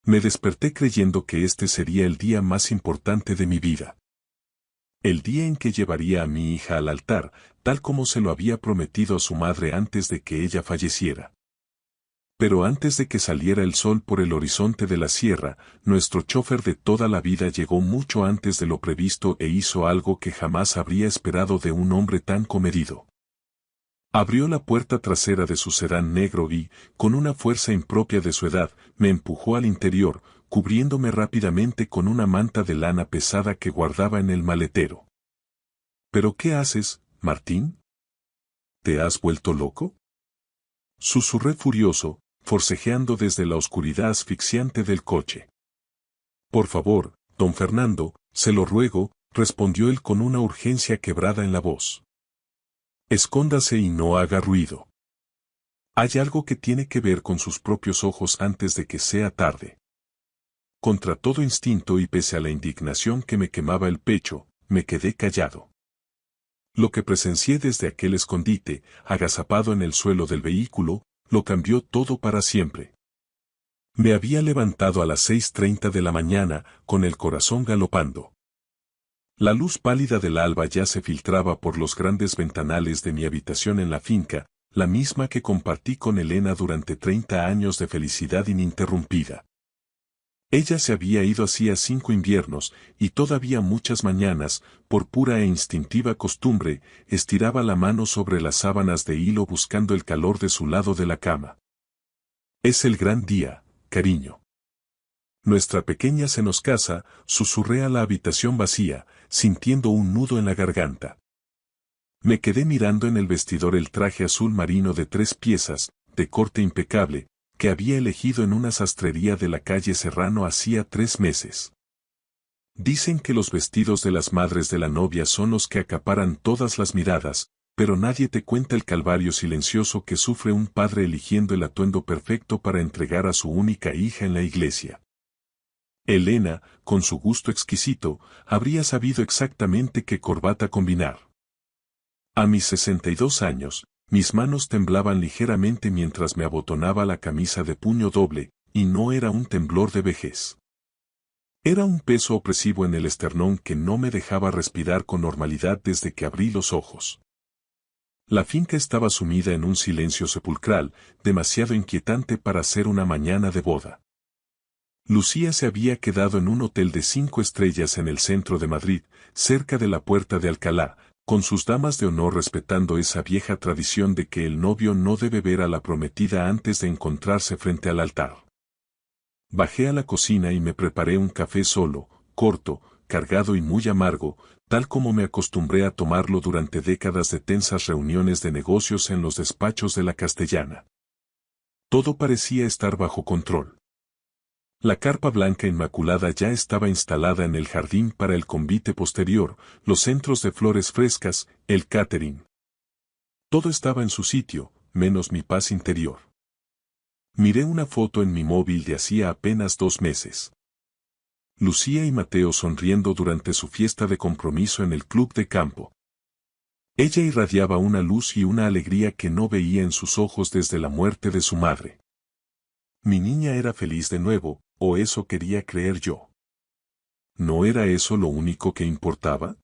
Me desperté creyendo que este sería el día más importante de mi vida. El día en que llevaría a mi hija al altar, tal como se lo había prometido a su madre antes de que ella falleciera. Pero antes de que saliera el sol por el horizonte de la sierra, nuestro chofer de toda la vida llegó mucho antes de lo previsto e hizo algo que jamás habría esperado de un hombre tan comedido. Abrió la puerta trasera de su sedán negro y, con una fuerza impropia de su edad, me empujó al interior, cubriéndome rápidamente con una manta de lana pesada que guardaba en el maletero. ¿Pero qué haces, Martín? ¿Te has vuelto loco? Susurré furioso, forcejeando desde la oscuridad asfixiante del coche. Por favor, don Fernando, se lo ruego, respondió él con una urgencia quebrada en la voz. Escóndase y no haga ruido. Hay algo que tiene que ver con sus propios ojos antes de que sea tarde. Contra todo instinto y pese a la indignación que me quemaba el pecho, me quedé callado. Lo que presencié desde aquel escondite, agazapado en el suelo del vehículo, lo cambió todo para siempre. Me había levantado a las 6:30 de la mañana, con el corazón galopando. La luz pálida del alba ya se filtraba por los grandes ventanales de mi habitación en la finca, la misma que compartí con Elena durante 30 años de felicidad ininterrumpida. Ella se había ido hacía 5 inviernos, y todavía muchas mañanas, por pura e instintiva costumbre, estiraba la mano sobre las sábanas de hilo buscando el calor de su lado de la cama. Es el gran día, cariño. Nuestra pequeña se nos casa, susurré a la habitación vacía, sintiendo un nudo en la garganta. Me quedé mirando en el vestidor el traje azul marino de 3 piezas, de corte impecable, que había elegido en una sastrería de la calle Serrano hacía 3 meses. Dicen que los vestidos de las madres de la novia son los que acaparan todas las miradas, pero nadie te cuenta el calvario silencioso que sufre un padre eligiendo el atuendo perfecto para entregar a su única hija en la iglesia. Elena, con su gusto exquisito, habría sabido exactamente qué corbata combinar. A mis 62 años, mis manos temblaban ligeramente mientras me abotonaba la camisa de puño doble, y no era un temblor de vejez. Era un peso opresivo en el esternón que no me dejaba respirar con normalidad desde que abrí los ojos. La finca estaba sumida en un silencio sepulcral, demasiado inquietante para ser una mañana de boda. Lucía se había quedado en un hotel de 5 estrellas en el centro de Madrid, cerca de la Puerta de Alcalá, con sus damas de honor respetando esa vieja tradición de que el novio no debe ver a la prometida antes de encontrarse frente al altar. Bajé a la cocina y me preparé un café solo, corto, cargado y muy amargo, tal como me acostumbré a tomarlo durante décadas de tensas reuniones de negocios en los despachos de la Castellana. Todo parecía estar bajo control. La carpa blanca inmaculada ya estaba instalada en el jardín para el convite posterior, los centros de flores frescas, el catering. Todo estaba en su sitio, menos mi paz interior. Miré una foto en mi móvil de hacía apenas 2 meses. Lucía y Mateo sonriendo durante su fiesta de compromiso en el club de campo. Ella irradiaba una luz y una alegría que no veía en sus ojos desde la muerte de su madre. Mi niña era feliz de nuevo, o eso quería creer yo. ¿No era eso lo único que importaba?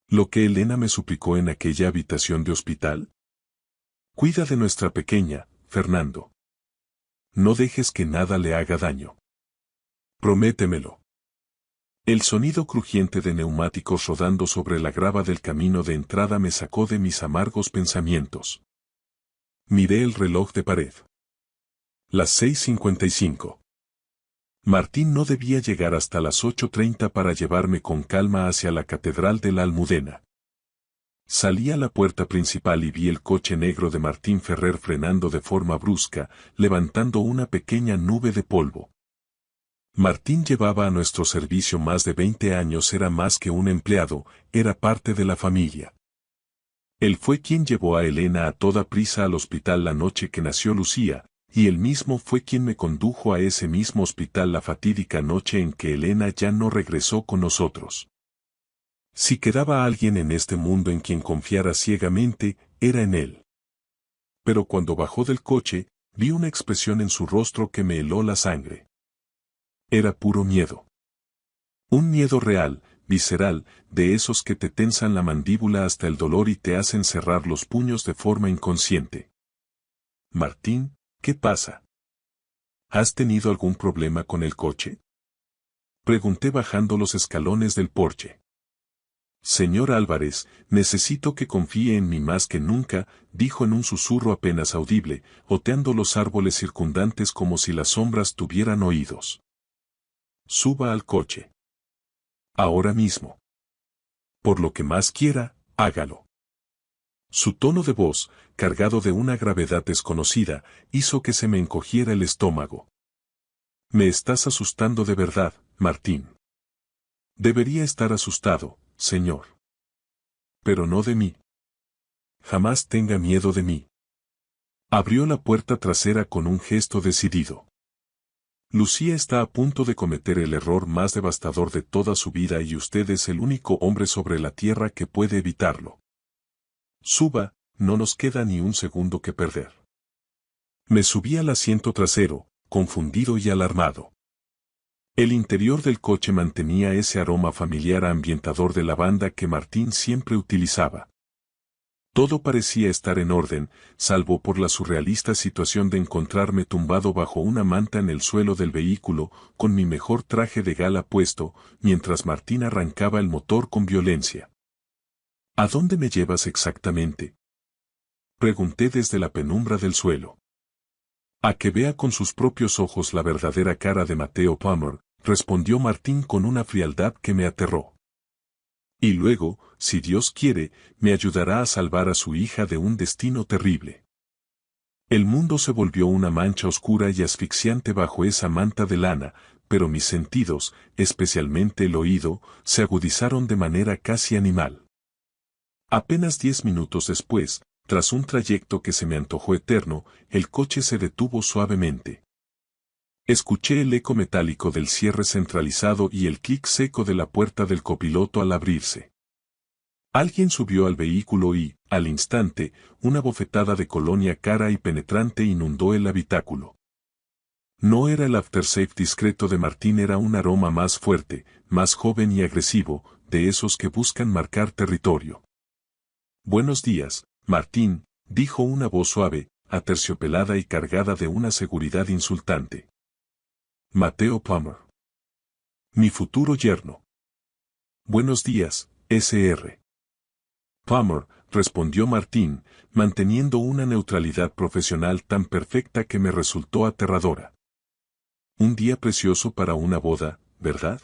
¿Lo que Elena me suplicó en aquella habitación de hospital? Cuida de nuestra pequeña, Fernando. No dejes que nada le haga daño. Prométemelo. El sonido crujiente de neumáticos rodando sobre la grava del camino de entrada me sacó de mis amargos pensamientos. Miré el reloj de pared. Las 6:55. Martín no debía llegar hasta las 8:30 para llevarme con calma hacia la Catedral de la Almudena. Salí a la puerta principal y vi el coche negro de Martín Ferrer frenando de forma brusca, levantando una pequeña nube de polvo. Martín llevaba a nuestro servicio más de 20 años, era más que un empleado, era parte de la familia. Él fue quien llevó a Elena a toda prisa al hospital la noche que nació Lucía, y él mismo fue quien me condujo a ese mismo hospital la fatídica noche en que Elena ya no regresó con nosotros. Si quedaba alguien en este mundo en quien confiara ciegamente, era en él. Pero cuando bajó del coche, vi una expresión en su rostro que me heló la sangre. Era puro miedo. Un miedo real, visceral, de esos que te tensan la mandíbula hasta el dolor y te hacen cerrar los puños de forma inconsciente. Martín, ¿qué pasa? ¿Has tenido algún problema con el coche? Pregunté bajando los escalones del porche. Señor Álvarez, necesito que confíe en mí más que nunca, dijo en un susurro apenas audible, oteando los árboles circundantes como si las sombras tuvieran oídos. Suba al coche. Ahora mismo. Por lo que más quiera, hágalo. Su tono de voz, cargado de una gravedad desconocida, hizo que se me encogiera el estómago. Me estás asustando de verdad, Martín. Debería estar asustado, señor. Pero no de mí. Jamás tenga miedo de mí. Abrió la puerta trasera con un gesto decidido. Lucía está a punto de cometer el error más devastador de toda su vida y usted es el único hombre sobre la tierra que puede evitarlo. Suba, no nos queda ni un segundo que perder. Me subí al asiento trasero, confundido y alarmado. El interior del coche mantenía ese aroma familiar ambientador de lavanda que Martín siempre utilizaba. Todo parecía estar en orden, salvo por la surrealista situación de encontrarme tumbado bajo una manta en el suelo del vehículo, con mi mejor traje de gala puesto, mientras Martín arrancaba el motor con violencia. ¿A dónde me llevas exactamente? Pregunté desde la penumbra del suelo. A que vea con sus propios ojos la verdadera cara de Mateo Palmer, respondió Martín con una frialdad que me aterró. Y luego, si Dios quiere, me ayudará a salvar a su hija de un destino terrible. El mundo se volvió una mancha oscura y asfixiante bajo esa manta de lana, pero mis sentidos, especialmente el oído, se agudizaron de manera casi animal. Apenas 10 minutos después, tras un trayecto que se me antojó eterno, el coche se detuvo suavemente. Escuché el eco metálico del cierre centralizado y el clic seco de la puerta del copiloto al abrirse. Alguien subió al vehículo y, al instante, una bofetada de colonia cara y penetrante inundó el habitáculo. No era el aftershave discreto de Martín, era un aroma más fuerte, más joven y agresivo, de esos que buscan marcar territorio. Buenos días, Martín, dijo una voz suave, aterciopelada y cargada de una seguridad insultante. Mateo Palmer. Mi futuro yerno. Buenos días, Sr. Palmer, respondió Martín, manteniendo una neutralidad profesional tan perfecta que me resultó aterradora. Un día precioso para una boda, ¿verdad?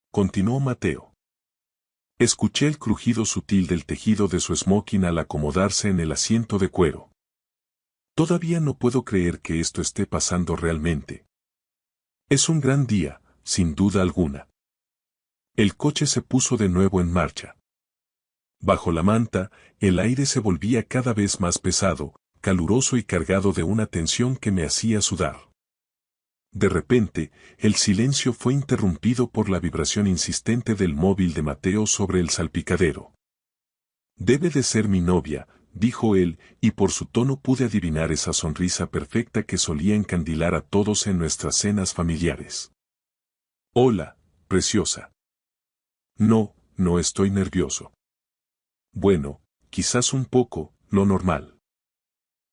Continuó Mateo. Escuché el crujido sutil del tejido de su smoking al acomodarse en el asiento de cuero. Todavía no puedo creer que esto esté pasando realmente. Es un gran día, sin duda alguna. El coche se puso de nuevo en marcha. Bajo la manta, el aire se volvía cada vez más pesado, caluroso y cargado de una tensión que me hacía sudar. De repente, el silencio fue interrumpido por la vibración insistente del móvil de Mateo sobre el salpicadero. Debe de ser mi novia, dijo él, y por su tono pude adivinar esa sonrisa perfecta que solía encandilar a todos en nuestras cenas familiares. Hola, preciosa. No, no estoy nervioso. Bueno, quizás un poco, lo normal.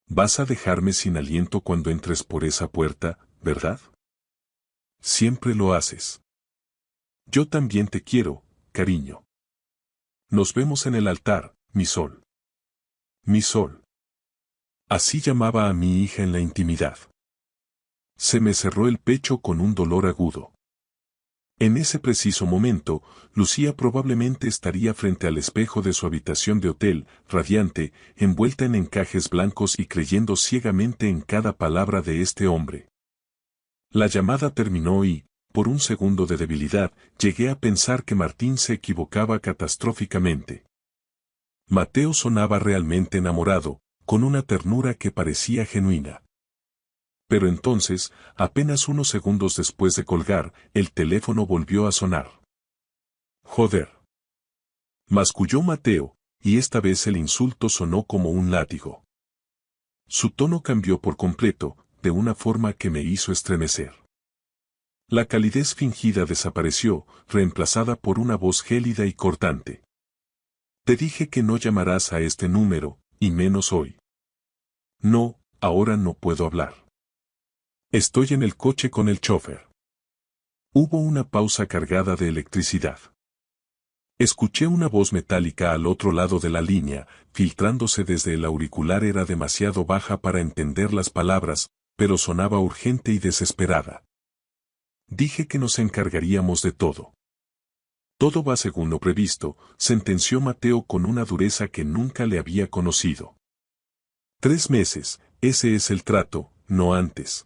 Vas a dejarme sin aliento cuando entres por esa puerta, ¿verdad? Siempre lo haces. Yo también te quiero, cariño. Nos vemos en el altar, mi sol. Mi sol. Así llamaba a mi hija en la intimidad. Se me cerró el pecho con un dolor agudo. En ese preciso momento, Lucía probablemente estaría frente al espejo de su habitación de hotel, radiante, envuelta en encajes blancos y creyendo ciegamente en cada palabra de este hombre. La llamada terminó y, por un segundo de debilidad, llegué a pensar que Martín se equivocaba catastróficamente. Mateo sonaba realmente enamorado, con una ternura que parecía genuina. Pero entonces, apenas unos segundos después de colgar, el teléfono volvió a sonar. Joder. Masculló Mateo, y esta vez el insulto sonó como un látigo. Su tono cambió por completo, de una forma que me hizo estremecer. La calidez fingida desapareció, reemplazada por una voz gélida y cortante. Te dije que no llamarás a este número, y menos hoy. No, ahora no puedo hablar. Estoy en el coche con el chofer. Hubo una pausa cargada de electricidad. Escuché una voz metálica al otro lado de la línea, filtrándose desde el auricular. Era demasiado baja para entender las palabras, pero sonaba urgente y desesperada. Dije que nos encargaríamos de todo. Todo va según lo previsto, sentenció Mateo con una dureza que nunca le había conocido. 3 meses, ese es el trato, no antes.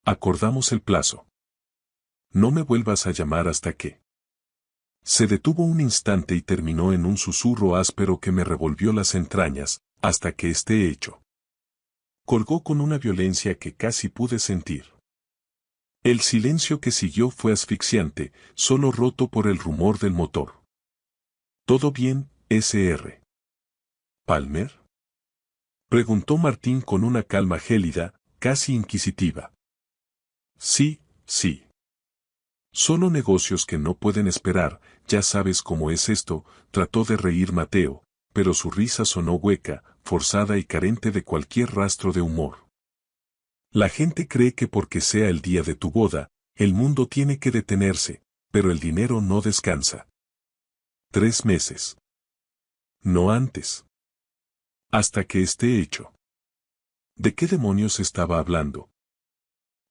Acordamos el plazo. No me vuelvas a llamar hasta que... Se detuvo un instante y terminó en un susurro áspero que me revolvió las entrañas, hasta que esté hecho. Colgó con una violencia que casi pude sentir. El silencio que siguió fue asfixiante, solo roto por el rumor del motor. ¿Todo bien, Sr. Palmer? Preguntó Martín con una calma gélida, casi inquisitiva. Sí, sí. Solo negocios que no pueden esperar, ya sabes cómo es esto, trató de reír Mateo, pero su risa sonó hueca, forzada y carente de cualquier rastro de humor. La gente cree que porque sea el día de tu boda, el mundo tiene que detenerse, pero el dinero no descansa. 3 meses. No antes. Hasta que esté hecho. ¿De qué demonios estaba hablando?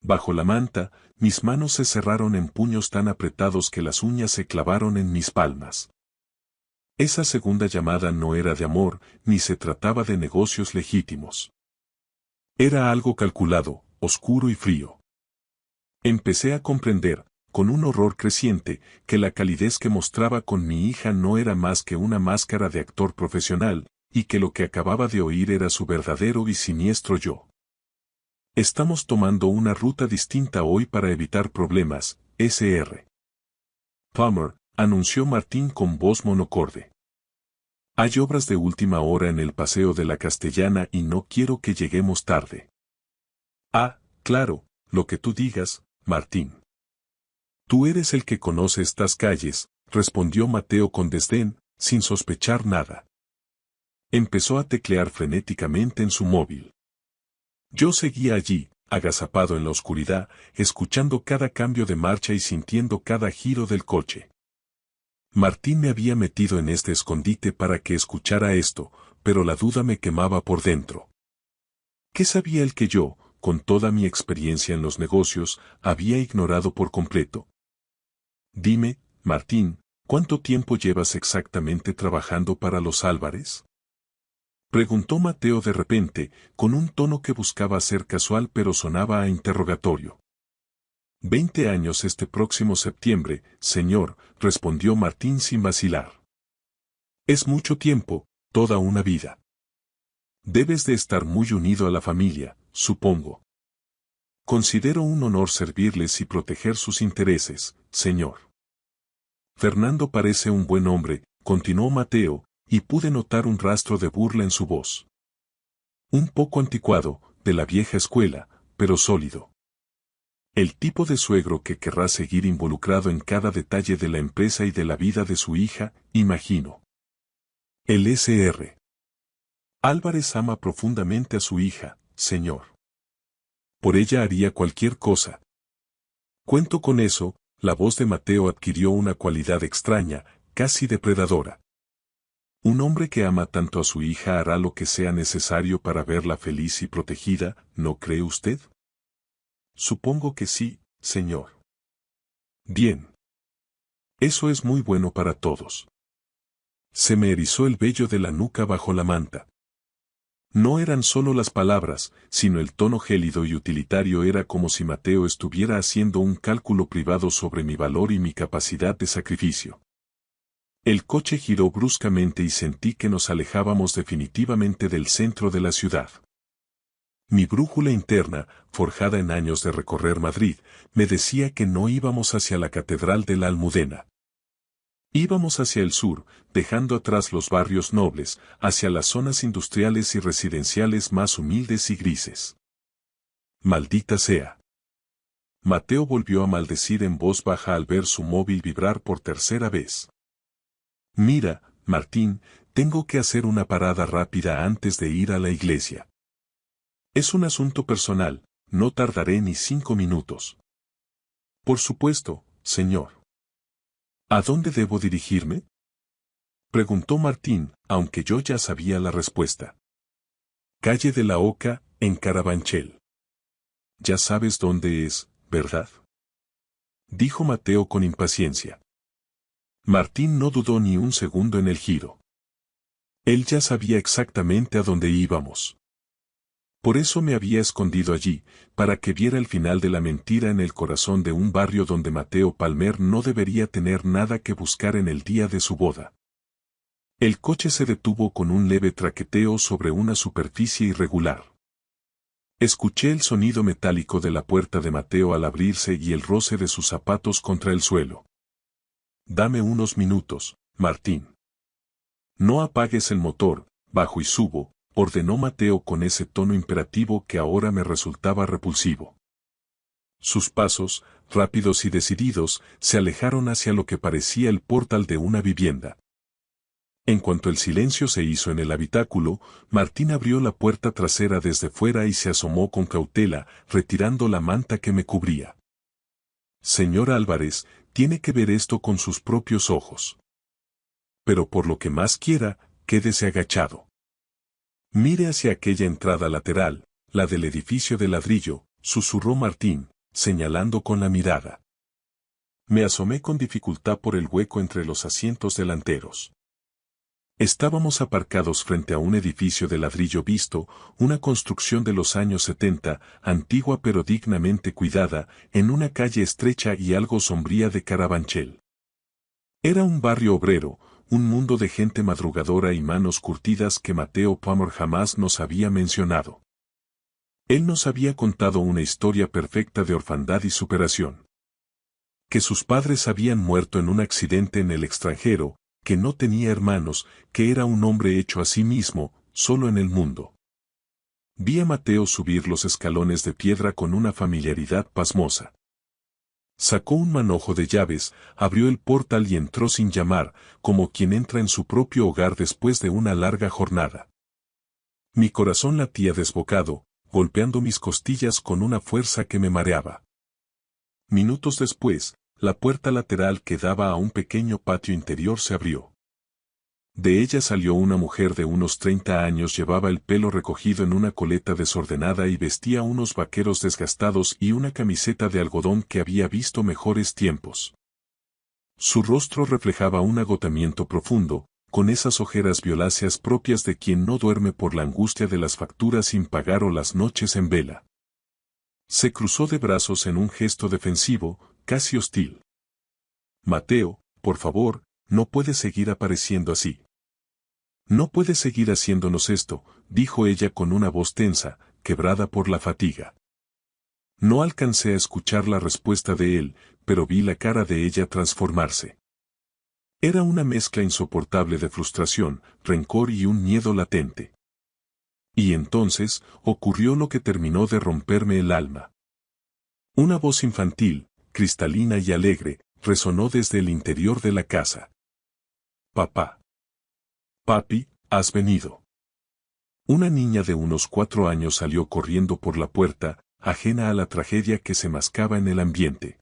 Bajo la manta, mis manos se cerraron en puños tan apretados que las uñas se clavaron en mis palmas. Esa segunda llamada no era de amor, ni se trataba de negocios legítimos. Era algo calculado, oscuro y frío. Empecé a comprender, con un horror creciente, que la calidez que mostraba con mi hija no era más que una máscara de actor profesional, y que lo que acababa de oír era su verdadero y siniestro yo. Estamos tomando una ruta distinta hoy para evitar problemas, Sr. Palmer, anunció Martín con voz monocorde. Hay obras de última hora en el Paseo de la Castellana y no quiero que lleguemos tarde. Ah, claro, lo que tú digas, Martín. Tú eres el que conoce estas calles, respondió Mateo con desdén, sin sospechar nada. Empezó a teclear frenéticamente en su móvil. Yo seguía allí, agazapado en la oscuridad, escuchando cada cambio de marcha y sintiendo cada giro del coche. Martín me había metido en este escondite para que escuchara esto, pero la duda me quemaba por dentro. ¿Qué sabía el que yo, con toda mi experiencia en los negocios, había ignorado por completo? Dime, Martín, ¿cuánto tiempo llevas exactamente trabajando para los Álvarez? Preguntó Mateo de repente, con un tono que buscaba ser casual pero sonaba a interrogatorio. 20 años este próximo septiembre, señor, respondió Martín sin vacilar. Es mucho tiempo, toda una vida. Debes de estar muy unido a la familia, supongo. Considero un honor servirles y proteger sus intereses, señor. Fernando parece un buen hombre, continuó Mateo, y pude notar un rastro de burla en su voz. Un poco anticuado, de la vieja escuela, pero sólido. El tipo de suegro que querrá seguir involucrado en cada detalle de la empresa y de la vida de su hija, imagino. El Sr. Álvarez ama profundamente a su hija, señor. Por ella haría cualquier cosa. Cuento con eso, la voz de Mateo adquirió una cualidad extraña, casi depredadora. Un hombre que ama tanto a su hija hará lo que sea necesario para verla feliz y protegida, ¿no cree usted? Supongo que sí, señor. Bien. Eso es muy bueno para todos. Se me erizó el vello de la nuca bajo la manta. No eran solo las palabras, sino el tono gélido y utilitario. Era como si Mateo estuviera haciendo un cálculo privado sobre mi valor y mi capacidad de sacrificio. El coche giró bruscamente y sentí que nos alejábamos definitivamente del centro de la ciudad. Mi brújula interna, forjada en años de recorrer Madrid, me decía que no íbamos hacia la Catedral de la Almudena. Íbamos hacia el sur, dejando atrás los barrios nobles, hacia las zonas industriales y residenciales más humildes y grises. Maldita sea. Mateo volvió a maldecir en voz baja al ver su móvil vibrar por tercera vez. Mira, Martín, tengo que hacer una parada rápida antes de ir a la iglesia. Es un asunto personal, no tardaré ni 5 minutos. Por supuesto, señor. ¿A dónde debo dirigirme? Preguntó Martín, aunque yo ya sabía la respuesta. Calle de la Oca, en Carabanchel. Ya sabes dónde es, ¿verdad? Dijo Mateo con impaciencia. Martín no dudó ni un segundo en el giro. Él ya sabía exactamente a dónde íbamos. Por eso me había escondido allí, para que viera el final de la mentira en el corazón de un barrio donde Mateo Palmer no debería tener nada que buscar en el día de su boda. El coche se detuvo con un leve traqueteo sobre una superficie irregular. Escuché el sonido metálico de la puerta de Mateo al abrirse y el roce de sus zapatos contra el suelo. Dame unos minutos, Martín. No apagues el motor, bajo y subo, ordenó Mateo con ese tono imperativo que ahora me resultaba repulsivo. Sus pasos, rápidos y decididos, se alejaron hacia lo que parecía el portal de una vivienda. En cuanto el silencio se hizo en el habitáculo, Martín abrió la puerta trasera desde fuera y se asomó con cautela, retirando la manta que me cubría. Señor Álvarez, tiene que ver esto con sus propios ojos. Pero por lo que más quiera, quédese agachado. Mire hacia aquella entrada lateral, la del edificio de ladrillo, susurró Martín, señalando con la mirada. Me asomé con dificultad por el hueco entre los asientos delanteros. Estábamos aparcados frente a un edificio de ladrillo visto, una construcción de los años 70, antigua pero dignamente cuidada, en una calle estrecha y algo sombría de Carabanchel. Era un barrio obrero, un mundo de gente madrugadora y manos curtidas que Mateo Palmer jamás nos había mencionado. Él nos había contado una historia perfecta de orfandad y superación. Que sus padres habían muerto en un accidente en el extranjero, que no tenía hermanos, que era un hombre hecho a sí mismo, solo en el mundo. Vi a Mateo subir los escalones de piedra con una familiaridad pasmosa. Sacó un manojo de llaves, abrió el portal y entró sin llamar, como quien entra en su propio hogar después de una larga jornada. Mi corazón latía desbocado, golpeando mis costillas con una fuerza que me mareaba. Minutos después, la puerta lateral que daba a un pequeño patio interior se abrió. De ella salió una mujer de unos 30 años, llevaba el pelo recogido en una coleta desordenada y vestía unos vaqueros desgastados y una camiseta de algodón que había visto mejores tiempos. Su rostro reflejaba un agotamiento profundo, con esas ojeras violáceas propias de quien no duerme por la angustia de las facturas sin pagar o las noches en vela. Se cruzó de brazos en un gesto defensivo, casi hostil. Mateo, por favor, no puede seguir apareciendo así. No puede seguir haciéndonos esto, dijo ella con una voz tensa, quebrada por la fatiga. No alcancé a escuchar la respuesta de él, pero vi la cara de ella transformarse. Era una mezcla insoportable de frustración, rencor y un miedo latente. Y entonces, ocurrió lo que terminó de romperme el alma. Una voz infantil, cristalina y alegre, resonó desde el interior de la casa. Papá. Papi, has venido. Una niña de unos 4 años salió corriendo por la puerta, ajena a la tragedia que se mascaba en el ambiente.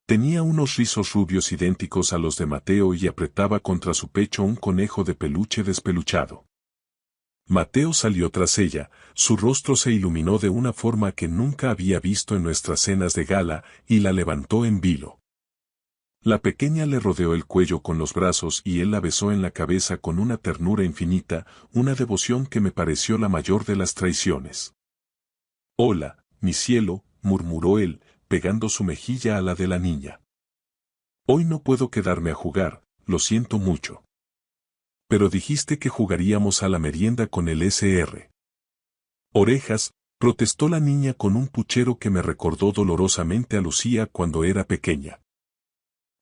Tenía unos rizos rubios idénticos a los de Mateo y apretaba contra su pecho un conejo de peluche despeluchado. Mateo salió tras ella, su rostro se iluminó de una forma que nunca había visto en nuestras cenas de gala, y la levantó en vilo. La pequeña le rodeó el cuello con los brazos y él la besó en la cabeza con una ternura infinita, una devoción que me pareció la mayor de las traiciones. Hola, mi cielo, murmuró él, pegando su mejilla a la de la niña. Hoy no puedo quedarme a jugar, lo siento mucho. Pero dijiste que jugaríamos a la merienda con el Sr. Orejas, protestó la niña con un puchero que me recordó dolorosamente a Lucía cuando era pequeña.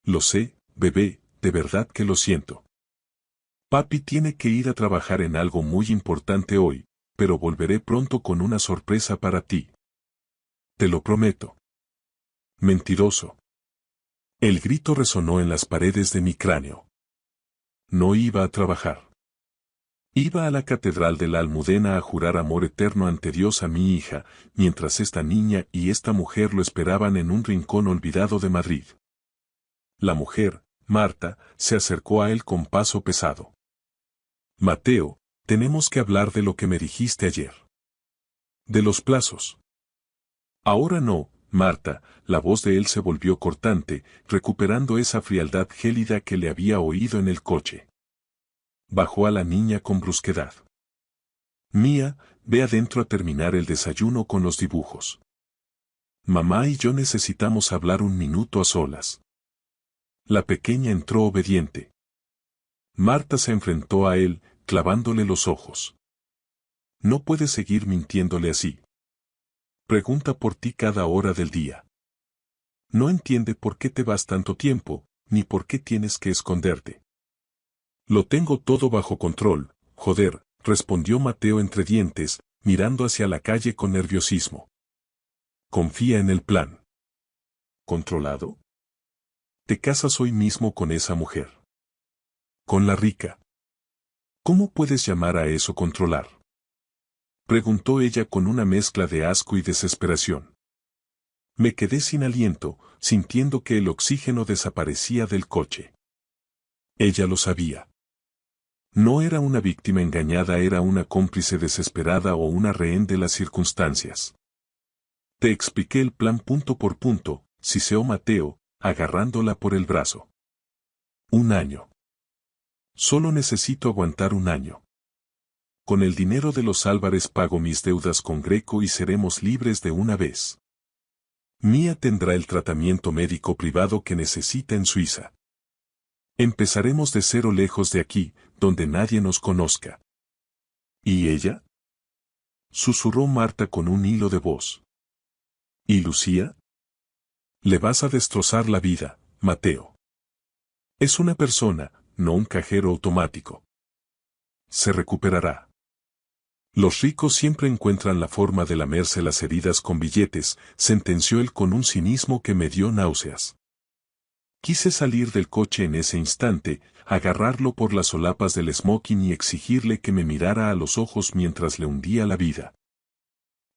Lo sé, bebé, de verdad que lo siento. Papi tiene que ir a trabajar en algo muy importante hoy, pero volveré pronto con una sorpresa para ti. Te lo prometo. Mentiroso. El grito resonó en las paredes de mi cráneo. No iba a trabajar. Iba a la catedral de la Almudena a jurar amor eterno ante Dios a mi hija, mientras esta niña y esta mujer lo esperaban en un rincón olvidado de Madrid. La mujer, Marta, se acercó a él con paso pesado. Mateo, tenemos que hablar de lo que me dijiste ayer. De los plazos. Ahora no, Marta, la voz de él se volvió cortante, recuperando esa frialdad gélida que le había oído en el coche. Bajó a la niña con brusquedad. Mía, ve adentro a terminar el desayuno con los dibujos. Mamá y yo necesitamos hablar un minuto a solas. La pequeña entró obediente. Marta se enfrentó a él, clavándole los ojos. No puedes seguir mintiéndole así. Pregunta por ti cada hora del día. No entiende por qué te vas tanto tiempo, ni por qué tienes que esconderte. Lo tengo todo bajo control, joder, respondió Mateo entre dientes, mirando hacia la calle con nerviosismo. Confía en el plan. ¿Controlado? Te casas hoy mismo con esa mujer. Con la rica. ¿Cómo puedes llamar a eso controlar? Preguntó ella con una mezcla de asco y desesperación. Me quedé sin aliento, sintiendo que el oxígeno desaparecía del coche. Ella lo sabía. No era una víctima engañada, era una cómplice desesperada o una rehén de las circunstancias. Te expliqué el plan punto por punto, siseó Mateo, agarrándola por el brazo. 1 año. Solo necesito aguantar 1 año. Con el dinero de los Álvarez pago mis deudas con Greco y seremos libres de una vez. Mía tendrá el tratamiento médico privado que necesita en Suiza. Empezaremos de cero lejos de aquí, donde nadie nos conozca. ¿Y ella? Susurró Marta con un hilo de voz. ¿Y Lucía? Le vas a destrozar la vida, Mateo. Es una persona, no un cajero automático. Se recuperará. Los ricos siempre encuentran la forma de lamerse las heridas con billetes, sentenció él con un cinismo que me dio náuseas. Quise salir del coche en ese instante, agarrarlo por las solapas del smoking y exigirle que me mirara a los ojos mientras le hundía la vida.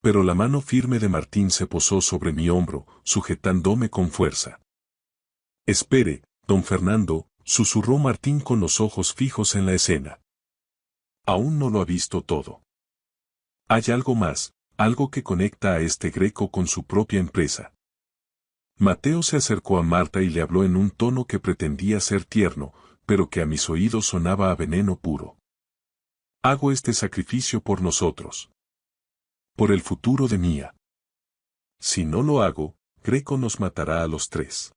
Pero la mano firme de Martín se posó sobre mi hombro, sujetándome con fuerza. Espere, don Fernando, susurró Martín con los ojos fijos en la escena. Aún no lo ha visto todo. Hay algo más, algo que conecta a este Greco con su propia empresa. Mateo se acercó a Marta y le habló en un tono que pretendía ser tierno, pero que a mis oídos sonaba a veneno puro. Hago este sacrificio por nosotros. Por el futuro de Mía. Si no lo hago, Greco nos matará a los 3.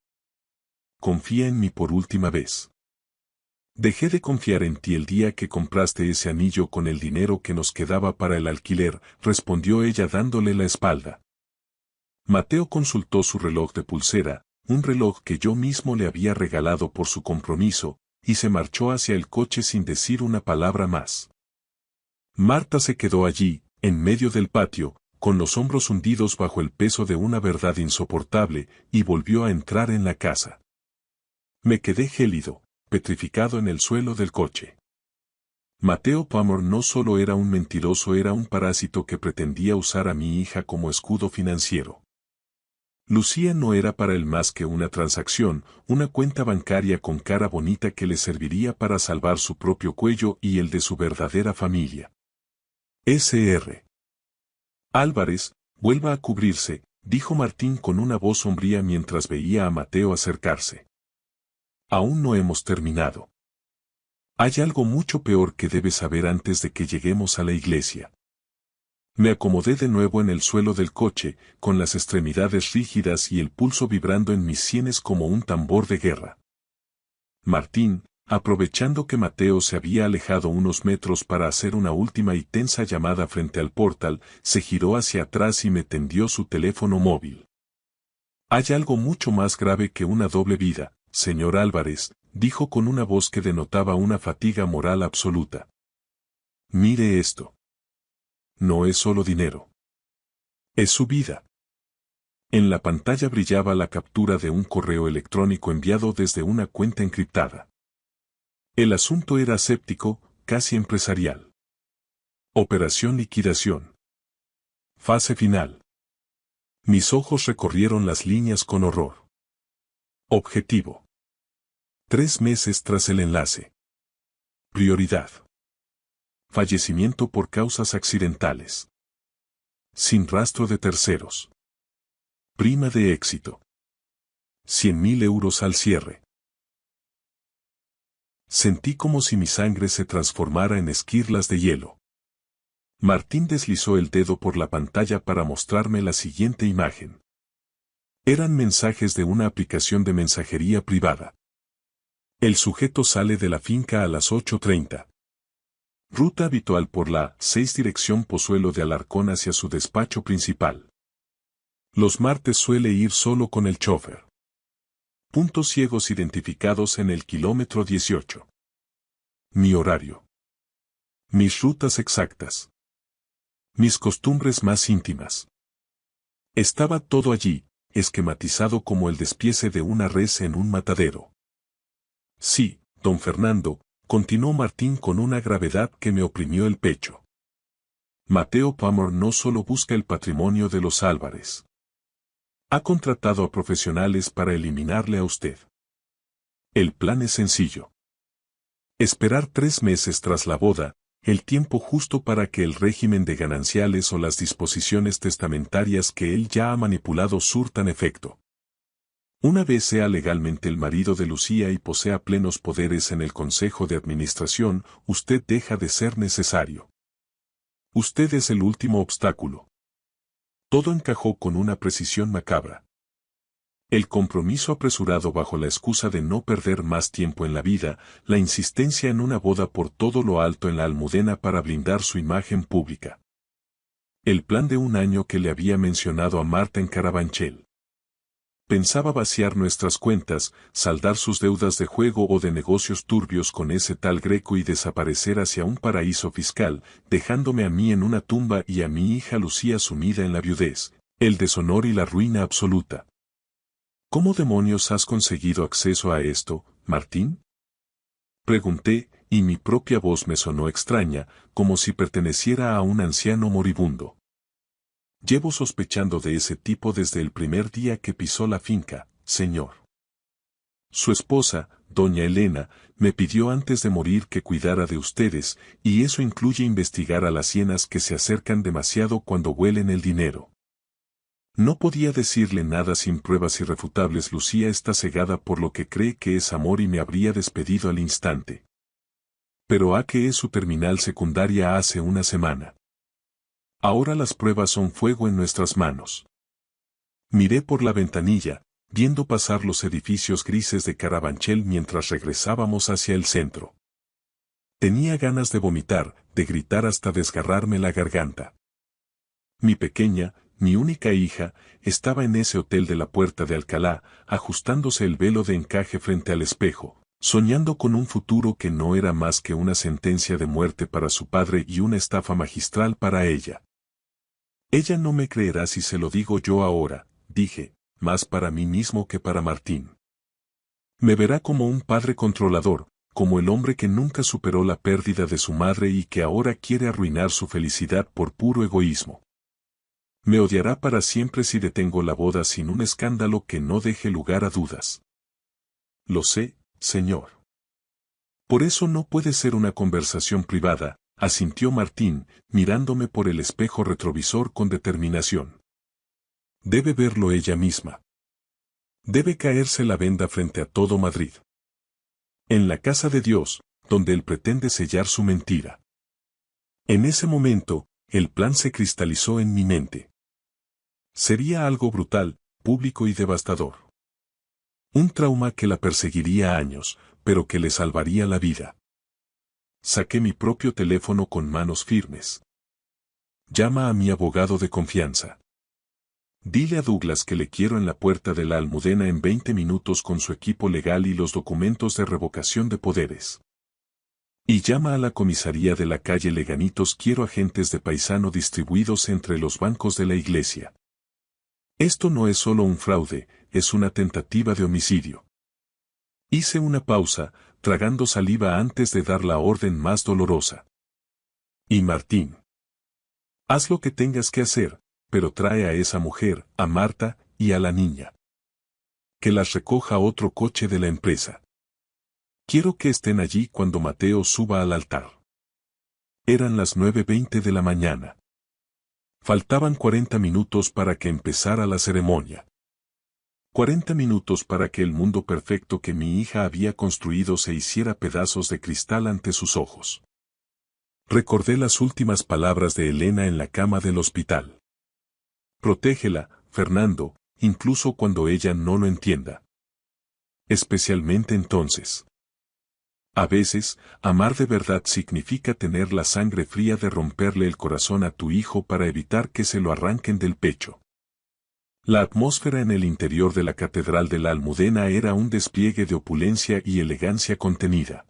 Confía en mí por última vez. Dejé de confiar en ti el día que compraste ese anillo con el dinero que nos quedaba para el alquiler, respondió ella dándole la espalda. Mateo consultó su reloj de pulsera, un reloj que yo mismo le había regalado por su compromiso, y se marchó hacia el coche sin decir una palabra más. Marta se quedó allí, en medio del patio, con los hombros hundidos bajo el peso de una verdad insoportable, y volvió a entrar en la casa. Me quedé gélido, petrificado en el suelo del coche. Mateo Palmer no solo era un mentiroso, era un parásito que pretendía usar a mi hija como escudo financiero. Lucía no era para él más que una transacción, una cuenta bancaria con cara bonita que le serviría para salvar su propio cuello y el de su verdadera familia. Sr. Álvarez, vuelva a cubrirse, dijo Martín con una voz sombría mientras veía a Mateo acercarse. Aún no hemos terminado. Hay algo mucho peor que debes saber antes de que lleguemos a la iglesia. Me acomodé de nuevo en el suelo del coche, con las extremidades rígidas y el pulso vibrando en mis sienes como un tambor de guerra. Martín, aprovechando que Mateo se había alejado unos metros para hacer una última y tensa llamada frente al portal, se giró hacia atrás y me tendió su teléfono móvil. Hay algo mucho más grave que una doble vida, señor Álvarez, dijo con una voz que denotaba una fatiga moral absoluta. Mire esto. No es solo dinero. Es su vida. En la pantalla brillaba la captura de un correo electrónico enviado desde una cuenta encriptada. El asunto era aséptico, casi empresarial. Operación liquidación. Fase final. Mis ojos recorrieron las líneas con horror. Objetivo. 3 meses tras el enlace. Prioridad. Fallecimiento por causas accidentales. Sin rastro de terceros. Prima de éxito. 100.000 euros al cierre. Sentí como si mi sangre se transformara en esquirlas de hielo. Martín deslizó el dedo por la pantalla para mostrarme la siguiente imagen. Eran mensajes de una aplicación de mensajería privada. El sujeto sale de la finca a las 8:30. Ruta habitual por la 6 dirección Pozuelo de Alarcón hacia su despacho principal. Los martes suele ir solo con el chofer. Puntos ciegos identificados en el kilómetro 18. Mi horario. Mis rutas exactas. Mis costumbres más íntimas. Estaba todo allí, esquematizado como el despiece de una res en un matadero. Sí, don Fernando, continuó Martín con una gravedad que me oprimió el pecho. Mateo Palmer no solo busca el patrimonio de los Álvarez. Ha contratado a profesionales para eliminarle a usted. El plan es sencillo. Esperar 3 meses tras la boda, el tiempo justo para que el régimen de gananciales o las disposiciones testamentarias que él ya ha manipulado surtan efecto. Una vez sea legalmente el marido de Lucía y posea plenos poderes en el Consejo de Administración, usted deja de ser necesario. Usted es el último obstáculo. Todo encajó con una precisión macabra. El compromiso apresurado bajo la excusa de no perder más tiempo en la vida, la insistencia en una boda por todo lo alto en la Almudena para blindar su imagen pública. El plan de 1 año que le había mencionado a Marta en Carabanchel. Pensaba vaciar nuestras cuentas, saldar sus deudas de juego o de negocios turbios con ese tal Greco y desaparecer hacia un paraíso fiscal, dejándome a mí en una tumba y a mi hija Lucía sumida en la viudez, el deshonor y la ruina absoluta. ¿Cómo demonios has conseguido acceso a esto, Martín? Pregunté, y mi propia voz me sonó extraña, como si perteneciera a un anciano moribundo. Llevo sospechando de ese tipo desde el primer día que pisó la finca, señor. Su esposa, doña Elena, me pidió antes de morir que cuidara de ustedes, y eso incluye investigar a las hienas que se acercan demasiado cuando huelen el dinero. No podía decirle nada sin pruebas irrefutables. Lucía está cegada por lo que cree que es amor y me habría despedido al instante. Pero a que es su terminal secundaria hace una semana. Ahora las pruebas son fuego en nuestras manos. Miré por la ventanilla, viendo pasar los edificios grises de Carabanchel mientras regresábamos hacia el centro. Tenía ganas de vomitar, de gritar hasta desgarrarme la garganta. Mi pequeña, mi única hija, estaba en ese hotel de la Puerta de Alcalá, ajustándose el velo de encaje frente al espejo, soñando con un futuro que no era más que una sentencia de muerte para su padre y una estafa magistral para ella. Ella no me creerá si se lo digo yo ahora, dije, más para mí mismo que para Martín. Me verá como un padre controlador, como el hombre que nunca superó la pérdida de su madre y que ahora quiere arruinar su felicidad por puro egoísmo. Me odiará para siempre si detengo la boda sin un escándalo que no deje lugar a dudas. Lo sé, señor. Por eso no puede ser una conversación privada, asintió Martín, mirándome por el espejo retrovisor con determinación. Debe verlo ella misma. Debe caerse la venda frente a todo Madrid. En la casa de Dios, donde él pretende sellar su mentira. En ese momento, el plan se cristalizó en mi mente. Sería algo brutal, público y devastador. Un trauma que la perseguiría años, pero que le salvaría la vida. Saqué mi propio teléfono con manos firmes. Llama a mi abogado de confianza. Dile a Douglas que le quiero en la Puerta de la Almudena en 20 minutos con su equipo legal y los documentos de revocación de poderes. Y llama a la comisaría de la calle Leganitos. Quiero agentes de paisano distribuidos entre los bancos de la iglesia. Esto no es solo un fraude, es una tentativa de homicidio. Hice una pausa, tragando saliva antes de dar la orden más dolorosa. Y Martín. Haz lo que tengas que hacer, pero trae a esa mujer, a Marta, y a la niña. Que las recoja otro coche de la empresa. Quiero que estén allí cuando Mateo suba al altar. Eran las 9:20 de la mañana. Faltaban 40 minutos para que empezara la ceremonia. 40 minutos para que el mundo perfecto que mi hija había construido se hiciera pedazos de cristal ante sus ojos. Recordé las últimas palabras de Elena en la cama del hospital. Protégela, Fernando, incluso cuando ella no lo entienda. Especialmente entonces. A veces, amar de verdad significa tener la sangre fría de romperle el corazón a tu hijo para evitar que se lo arranquen del pecho. La atmósfera en el interior de la Catedral de la Almudena era un despliegue de opulencia y elegancia contenida.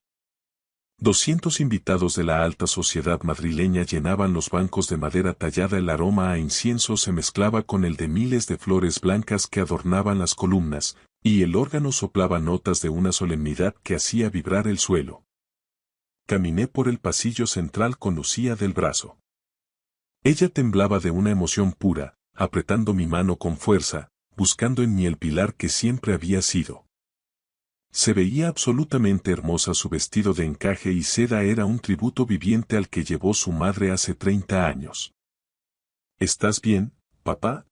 200 invitados de la alta sociedad madrileña llenaban los bancos de madera tallada. El aroma a incienso se mezclaba con el de miles de flores blancas que adornaban las columnas, y el órgano soplaba notas de una solemnidad que hacía vibrar el suelo. Caminé por el pasillo central con Lucía del brazo. Ella temblaba de una emoción pura, apretando mi mano con fuerza, buscando en mí el pilar que siempre había sido. Se veía absolutamente hermosa. Su vestido de encaje y seda era un tributo viviente al que llevó su madre hace 30 años. ¿Estás bien, papá?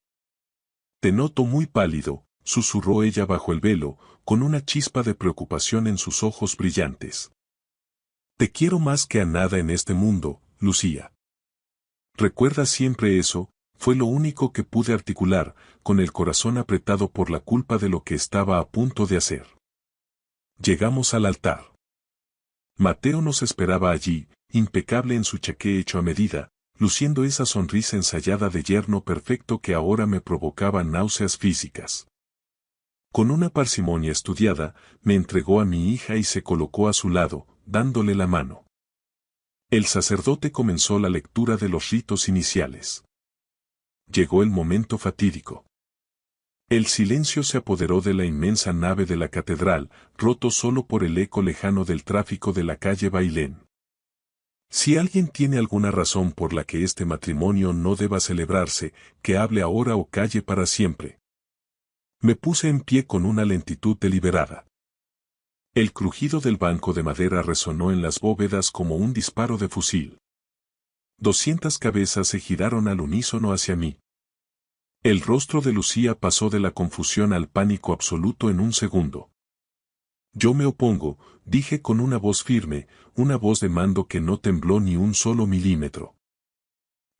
Te noto muy pálido, susurró ella bajo el velo, con una chispa de preocupación en sus ojos brillantes. Te quiero más que a nada en este mundo, Lucía. Recuerda siempre eso. Fue lo único que pude articular, con el corazón apretado por la culpa de lo que estaba a punto de hacer. Llegamos al altar. Mateo nos esperaba allí, impecable en su chaqué hecho a medida, luciendo esa sonrisa ensayada de yerno perfecto que ahora me provocaba náuseas físicas. Con una parsimonia estudiada, me entregó a mi hija y se colocó a su lado, dándole la mano. El sacerdote comenzó la lectura de los ritos iniciales. Llegó el momento fatídico. El silencio se apoderó de la inmensa nave de la catedral, roto solo por el eco lejano del tráfico de la calle Bailén. Si alguien tiene alguna razón por la que este matrimonio no deba celebrarse, que hable ahora o calle para siempre. Me puse en pie con una lentitud deliberada. El crujido del banco de madera resonó en las bóvedas como un disparo de fusil. 200 cabezas se giraron al unísono hacia mí. El rostro de Lucía pasó de la confusión al pánico absoluto en un segundo. Yo me opongo, dije con una voz firme, una voz de mando que no tembló ni un solo milímetro.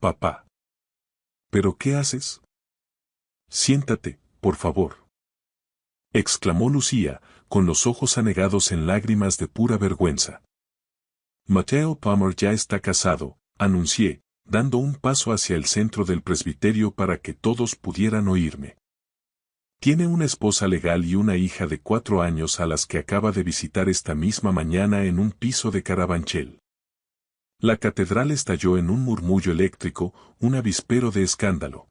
Papá. ¿Pero qué haces? Siéntate, por favor. Exclamó Lucía, con los ojos anegados en lágrimas de pura vergüenza. Mateo Palmer ya está casado, anuncié, dando un paso hacia el centro del presbiterio para que todos pudieran oírme. Tiene una esposa legal y una hija de 4 años a las que acaba de visitar esta misma mañana en un piso de Carabanchel. La catedral estalló en un murmullo eléctrico, un avispero de escándalo.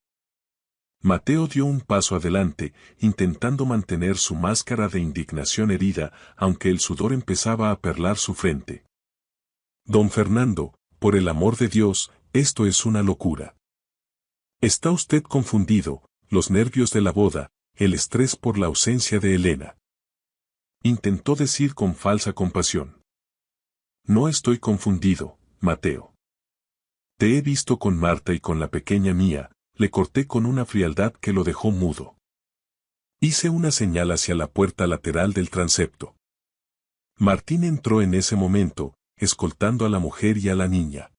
Mateo dio un paso adelante, intentando mantener su máscara de indignación herida, aunque el sudor empezaba a perlar su frente. Don Fernando, por el amor de Dios, esto es una locura. Está usted confundido, los nervios de la boda, el estrés por la ausencia de Elena. Intentó decir con falsa compasión. No estoy confundido, Mateo. Te he visto con Marta y con la pequeña mía, le corté con una frialdad que lo dejó mudo. Hice una señal hacia la puerta lateral del transepto. Martín entró en ese momento, escoltando a la mujer y a la niña.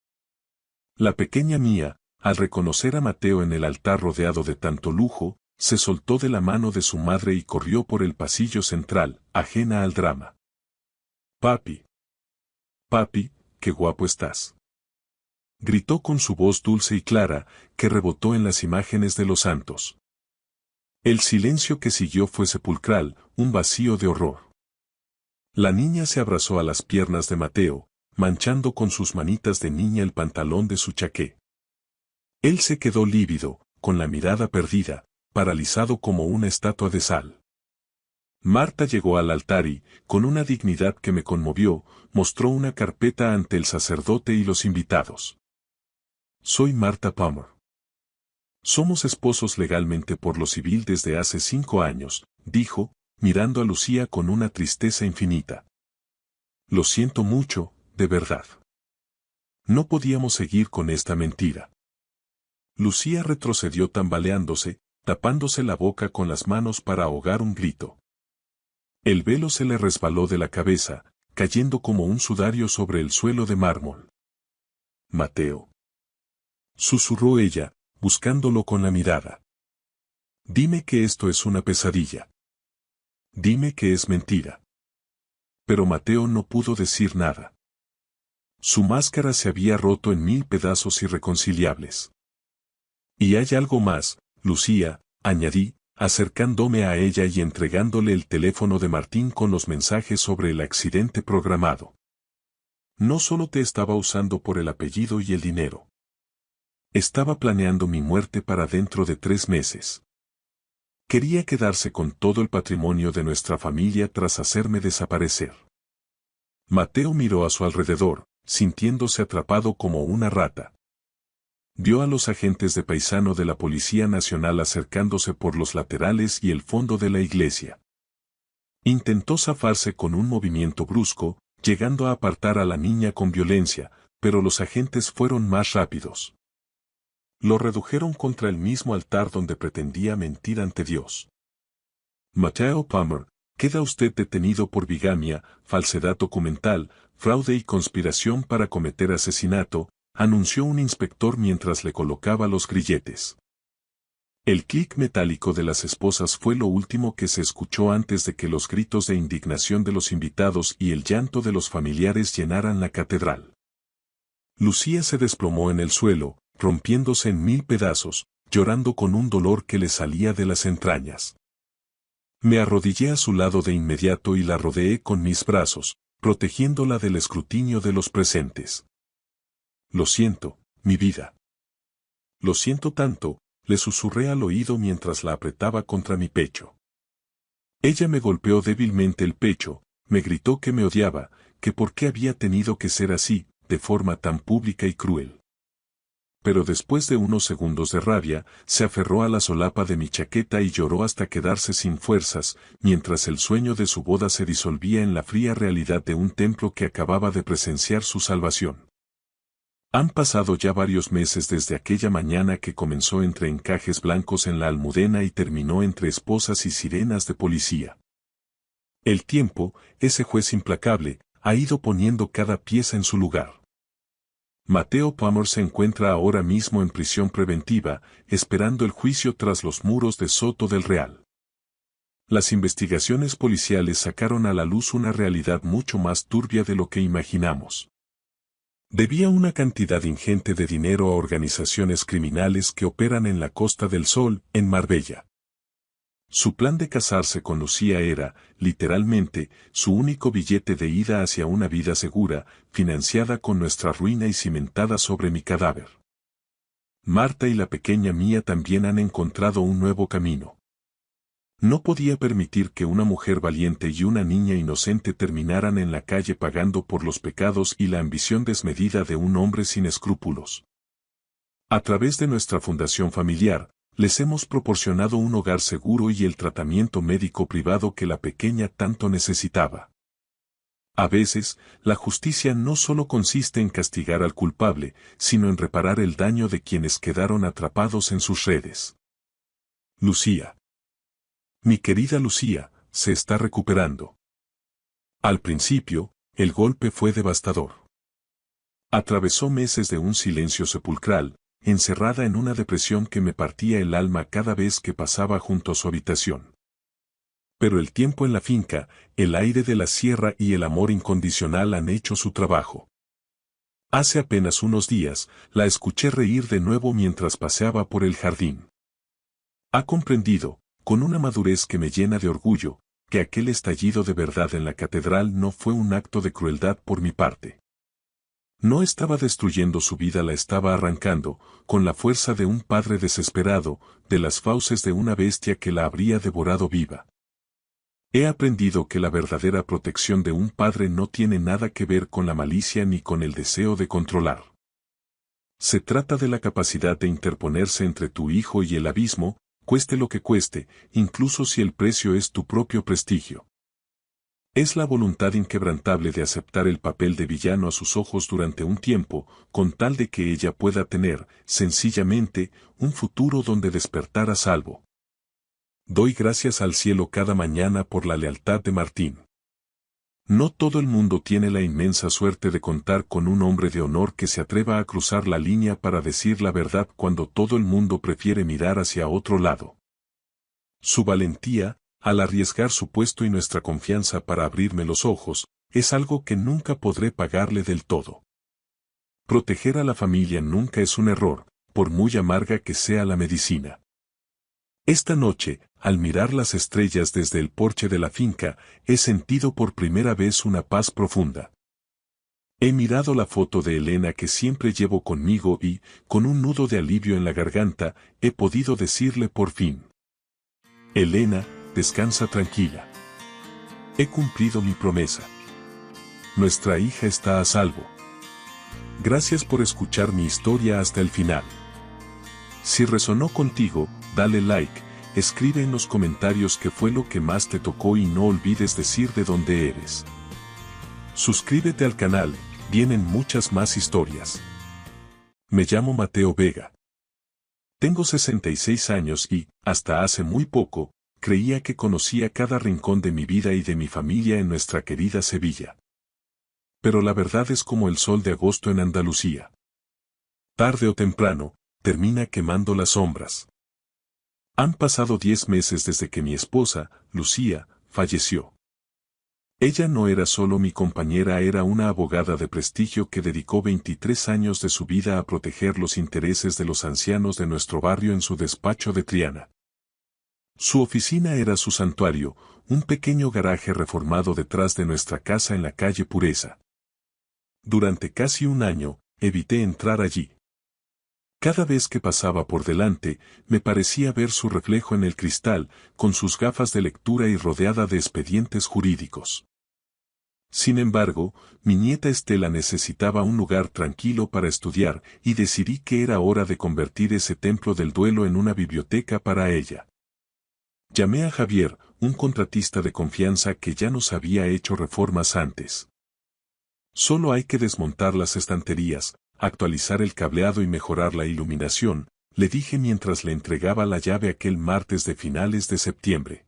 La pequeña mía, al reconocer a Mateo en el altar rodeado de tanto lujo, se soltó de la mano de su madre y corrió por el pasillo central, ajena al drama. Papi. Papi, qué guapo estás. Gritó con su voz dulce y clara, que rebotó en las imágenes de los santos. El silencio que siguió fue sepulcral, un vacío de horror. La niña se abrazó a las piernas de Mateo, manchando con sus manitas de niña el pantalón de su chaqué. Él se quedó lívido, con la mirada perdida, paralizado como una estatua de sal. Marta llegó al altar y, con una dignidad que me conmovió, mostró una carpeta ante el sacerdote y los invitados. Soy Marta Palmer. Somos esposos legalmente por lo civil desde hace 5 años, dijo, mirando a Lucía con una tristeza infinita. Lo siento mucho, de verdad. No podíamos seguir con esta mentira. Lucía retrocedió tambaleándose, tapándose la boca con las manos para ahogar un grito. El velo se le resbaló de la cabeza, cayendo como un sudario sobre el suelo de mármol. Mateo. Susurró ella, buscándolo con la mirada. Dime que esto es una pesadilla. Dime que es mentira. Pero Mateo no pudo decir nada. Su máscara se había roto en 1000 pedazos irreconciliables. Y hay algo más, Lucía, añadí, acercándome a ella y entregándole el teléfono de Martín con los mensajes sobre el accidente programado. No solo te estaba usando por el apellido y el dinero. Estaba planeando mi muerte para dentro de 3 meses. Quería quedarse con todo el patrimonio de nuestra familia tras hacerme desaparecer. Mateo miró a su alrededor, sintiéndose atrapado como una rata. Vio a los agentes de paisano de la Policía Nacional acercándose por los laterales y el fondo de la iglesia. Intentó zafarse con un movimiento brusco, llegando a apartar a la niña con violencia, pero los agentes fueron más rápidos. Lo redujeron contra el mismo altar donde pretendía mentir ante Dios. Mateo Palmer, queda usted detenido por bigamia, falsedad documental, fraude y conspiración para cometer asesinato, anunció un inspector mientras le colocaba los grilletes. El clic metálico de las esposas fue lo último que se escuchó antes de que los gritos de indignación de los invitados y el llanto de los familiares llenaran la catedral. Lucía se desplomó en el suelo, rompiéndose en 1000 pedazos, llorando con un dolor que le salía de las entrañas. Me arrodillé a su lado de inmediato y la rodeé con mis brazos, protegiéndola del escrutinio de los presentes. Lo siento, mi vida. Lo siento tanto, le susurré al oído mientras la apretaba contra mi pecho. Ella me golpeó débilmente el pecho, me gritó que me odiaba, que por qué había tenido que ser así, de forma tan pública y cruel. Pero después de unos segundos de rabia, se aferró a la solapa de mi chaqueta y lloró hasta quedarse sin fuerzas, mientras el sueño de su boda se disolvía en la fría realidad de un templo que acababa de presenciar su salvación. Han pasado ya varios meses desde aquella mañana que comenzó entre encajes blancos en la Almudena y terminó entre esposas y sirenas de policía. El tiempo, ese juez implacable, ha ido poniendo cada pieza en su lugar. Mateo Palmer se encuentra ahora mismo en prisión preventiva, esperando el juicio tras los muros de Soto del Real. Las investigaciones policiales sacaron a la luz una realidad mucho más turbia de lo que imaginamos. Debía una cantidad ingente de dinero a organizaciones criminales que operan en la Costa del Sol, en Marbella. Su plan de casarse con Lucía era, literalmente, su único billete de ida hacia una vida segura, financiada con nuestra ruina y cimentada sobre mi cadáver. Marta y la pequeña Mía también han encontrado un nuevo camino. No podía permitir que una mujer valiente y una niña inocente terminaran en la calle pagando por los pecados y la ambición desmedida de un hombre sin escrúpulos. A través de nuestra fundación familiar, les hemos proporcionado un hogar seguro y el tratamiento médico privado que la pequeña tanto necesitaba. A veces, la justicia no solo consiste en castigar al culpable, sino en reparar el daño de quienes quedaron atrapados en sus redes. Lucía. Mi querida Lucía, se está recuperando. Al principio, el golpe fue devastador. Atravesó meses de un silencio sepulcral, encerrada en una depresión que me partía el alma cada vez que pasaba junto a su habitación. Pero el tiempo en la finca, el aire de la sierra y el amor incondicional han hecho su trabajo. Hace apenas unos días, la escuché reír de nuevo mientras paseaba por el jardín. Ha comprendido, con una madurez que me llena de orgullo, que aquel estallido de verdad en la catedral no fue un acto de crueldad por mi parte. No estaba destruyendo su vida, la estaba arrancando, con la fuerza de un padre desesperado, de las fauces de una bestia que la habría devorado viva. He aprendido que la verdadera protección de un padre no tiene nada que ver con la malicia ni con el deseo de controlar. Se trata de la capacidad de interponerse entre tu hijo y el abismo, cueste lo que cueste, incluso si el precio es tu propio prestigio. Es la voluntad inquebrantable de aceptar el papel de villano a sus ojos durante un tiempo, con tal de que ella pueda tener, sencillamente, un futuro donde despertar a salvo. Doy gracias al cielo cada mañana por la lealtad de Martín. No todo el mundo tiene la inmensa suerte de contar con un hombre de honor que se atreva a cruzar la línea para decir la verdad cuando todo el mundo prefiere mirar hacia otro lado. Su valentía, al arriesgar su puesto y nuestra confianza para abrirme los ojos, es algo que nunca podré pagarle del todo. Proteger a la familia nunca es un error, por muy amarga que sea la medicina. Esta noche, al mirar las estrellas desde el porche de la finca, he sentido por primera vez una paz profunda. He mirado la foto de Elena que siempre llevo conmigo y, con un nudo de alivio en la garganta, he podido decirle por fin: Elena, descansa tranquila. He cumplido mi promesa. Nuestra hija está a salvo. Gracias por escuchar mi historia hasta el final. Si resonó contigo, dale like, escribe en los comentarios qué fue lo que más te tocó y no olvides decir de dónde eres. Suscríbete al canal, vienen muchas más historias. Me llamo Mateo Vega. Tengo 66 años y, hasta hace muy poco, creía que conocía cada rincón de mi vida y de mi familia en nuestra querida Sevilla. Pero la verdad es como el sol de agosto en Andalucía. Tarde o temprano, termina quemando las sombras. Han pasado 10 meses desde que mi esposa, Lucía, falleció. Ella no era solo mi compañera, era una abogada de prestigio que dedicó 23 años de su vida a proteger los intereses de los ancianos de nuestro barrio en su despacho de Triana. Su oficina era su santuario, un pequeño garaje reformado detrás de nuestra casa en la calle Pureza. Durante casi un año, evité entrar allí. Cada vez que pasaba por delante, me parecía ver su reflejo en el cristal, con sus gafas de lectura y rodeada de expedientes jurídicos. Sin embargo, mi nieta Estela necesitaba un lugar tranquilo para estudiar y decidí que era hora de convertir ese templo del duelo en una biblioteca para ella. Llamé a Javier, un contratista de confianza que ya nos había hecho reformas antes. Solo hay que desmontar las estanterías, actualizar el cableado y mejorar la iluminación, le dije mientras le entregaba la llave aquel martes de finales de septiembre.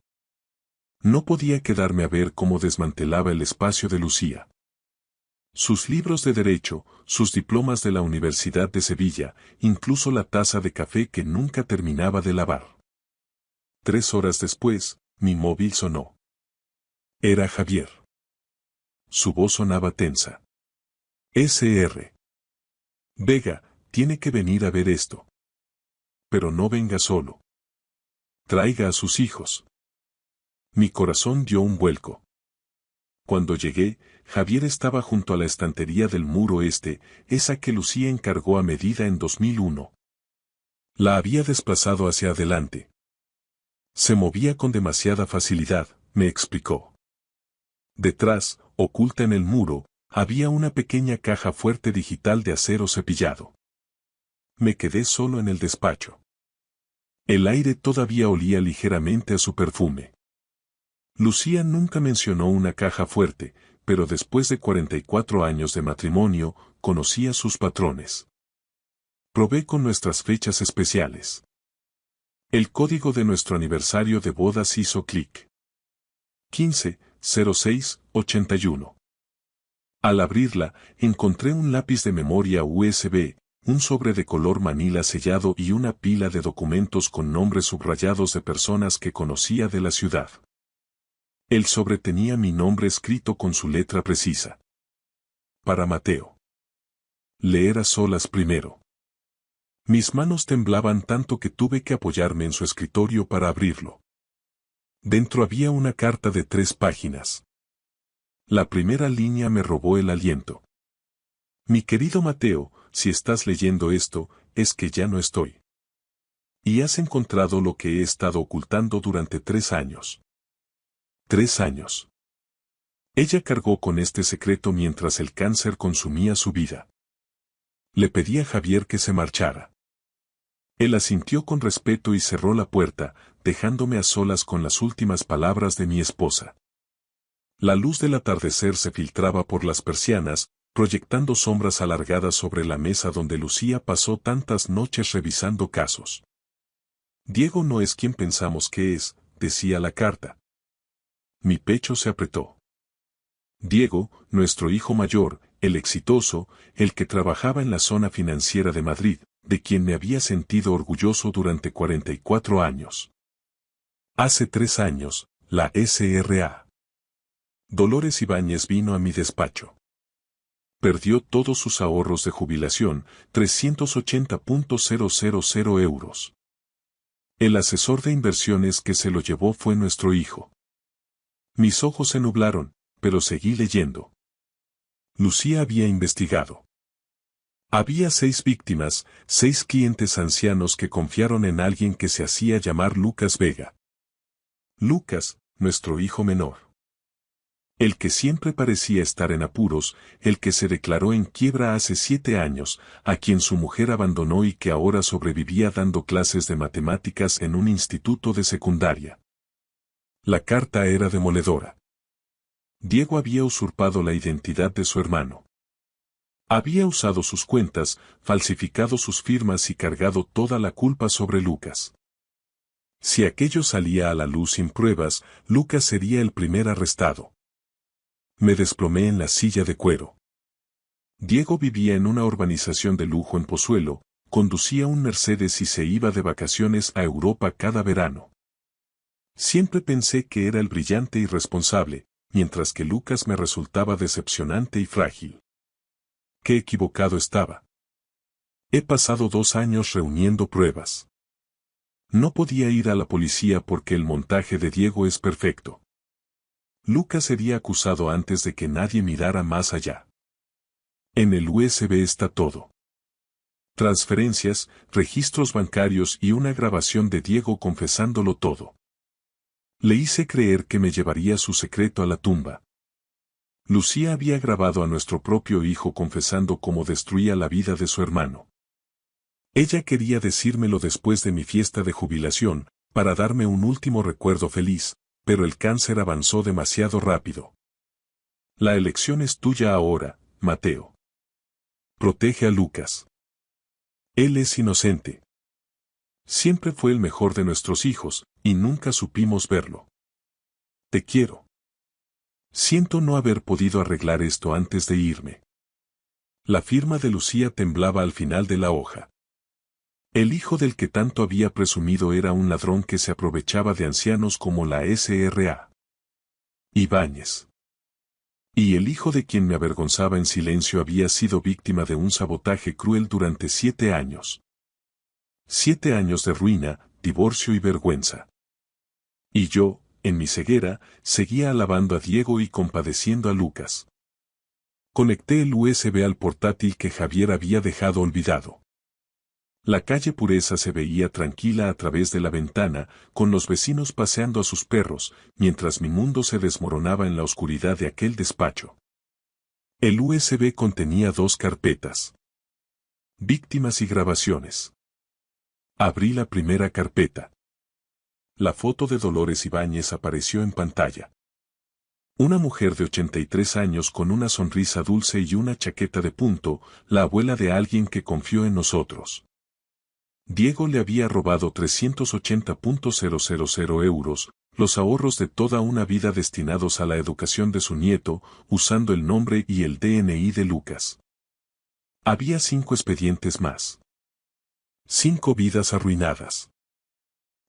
No podía quedarme a ver cómo desmantelaba el espacio de Lucía. Sus libros de derecho, sus diplomas de la Universidad de Sevilla, incluso la taza de café que nunca terminaba de lavar. 3 horas después, mi móvil sonó. Era Javier. Su voz sonaba tensa. Sr. Vega, tiene que venir a ver esto. Pero no venga solo. Traiga a sus hijos. Mi corazón dio un vuelco. Cuando llegué, Javier estaba junto a la estantería del muro este, esa que Lucía encargó a medida en 2001. La había desplazado hacia adelante. Se movía con demasiada facilidad, me explicó. Detrás, oculta en el muro, había una pequeña caja fuerte digital de acero cepillado. Me quedé solo en el despacho. El aire todavía olía ligeramente a su perfume. Lucía nunca mencionó una caja fuerte, pero después de 44 años de matrimonio, conocía sus patrones. Probé con nuestras fechas especiales. El código de nuestro aniversario de bodas hizo clic. 15-06-81. Al abrirla, encontré un lápiz de memoria USB, un sobre de color manila sellado y una pila de documentos con nombres subrayados de personas que conocía de la ciudad. El sobre tenía mi nombre escrito con su letra precisa. Para Mateo. Leer a solas primero. Mis manos temblaban tanto que tuve que apoyarme en su escritorio para abrirlo. Dentro había una carta de 3 páginas. La primera línea me robó el aliento. Mi querido Mateo, si estás leyendo esto, es que ya no estoy. Y has encontrado lo que he estado ocultando durante 3 años. 3 años. Ella cargó con este secreto mientras el cáncer consumía su vida. Le pedí a Javier que se marchara. Él asintió con respeto y cerró la puerta, dejándome a solas con las últimas palabras de mi esposa. La luz del atardecer se filtraba por las persianas, proyectando sombras alargadas sobre la mesa donde Lucía pasó tantas noches revisando casos. Diego no es quien pensamos que es, decía la carta. Mi pecho se apretó. Diego, nuestro hijo mayor, el exitoso, el que trabajaba en la zona financiera de Madrid, de quien me había sentido orgulloso durante 44 años. Hace 3 años, la S.R.A. Dolores Ibáñez vino a mi despacho. Perdió todos sus ahorros de jubilación, 380.000 euros. El asesor de inversiones que se lo llevó fue nuestro hijo. Mis ojos se nublaron, pero seguí leyendo. Lucía había investigado. Había 6 víctimas, 6 clientes ancianos que confiaron en alguien que se hacía llamar Lucas Vega. Lucas, nuestro hijo menor. El que siempre parecía estar en apuros, el que se declaró en quiebra hace 7 años, a quien su mujer abandonó y que ahora sobrevivía dando clases de matemáticas en un instituto de secundaria. La carta era demoledora. Diego había usurpado la identidad de su hermano. Había usado sus cuentas, falsificado sus firmas y cargado toda la culpa sobre Lucas. Si aquello salía a la luz sin pruebas, Lucas sería el primer arrestado. Me desplomé en la silla de cuero. Diego vivía en una urbanización de lujo en Pozuelo, conducía un Mercedes y se iba de vacaciones a Europa cada verano. Siempre pensé que era el brillante y responsable, mientras que Lucas me resultaba decepcionante y frágil. Qué equivocado estaba. He pasado 2 años reuniendo pruebas. No podía ir a la policía porque el montaje de Diego es perfecto. Lucas sería acusado antes de que nadie mirara más allá. En el USB está todo. Transferencias, registros bancarios y una grabación de Diego confesándolo todo. Le hice creer que me llevaría su secreto a la tumba. Lucía había grabado a nuestro propio hijo confesando cómo destruía la vida de su hermano. Ella quería decírmelo después de mi fiesta de jubilación, para darme un último recuerdo feliz, pero el cáncer avanzó demasiado rápido. La elección es tuya ahora, Mateo. Protege a Lucas. Él es inocente. Siempre fue el mejor de nuestros hijos, y nunca supimos verlo. Te quiero. Siento no haber podido arreglar esto antes de irme. La firma de Lucía temblaba al final de la hoja. El hijo del que tanto había presumido era un ladrón que se aprovechaba de ancianos como la S.R.A. Ibáñez. Y el hijo de quien me avergonzaba en silencio había sido víctima de un sabotaje cruel durante 7 años. 7 años de ruina, divorcio y vergüenza. Y yo, en mi ceguera, seguía alabando a Diego y compadeciendo a Lucas. Conecté el USB al portátil que Javier había dejado olvidado. La calle Pureza se veía tranquila a través de la ventana, con los vecinos paseando a sus perros, mientras mi mundo se desmoronaba en la oscuridad de aquel despacho. El USB contenía 2 carpetas. Víctimas y grabaciones. Abrí la primera carpeta. La foto de Dolores Ibáñez apareció en pantalla. Una mujer de 83 años con una sonrisa dulce y una chaqueta de punto, la abuela de alguien que confió en nosotros. Diego le había robado 380.000 euros, los ahorros de toda una vida destinados a la educación de su nieto, usando el nombre y el DNI de Lucas. Había 5 expedientes más. 5 vidas arruinadas.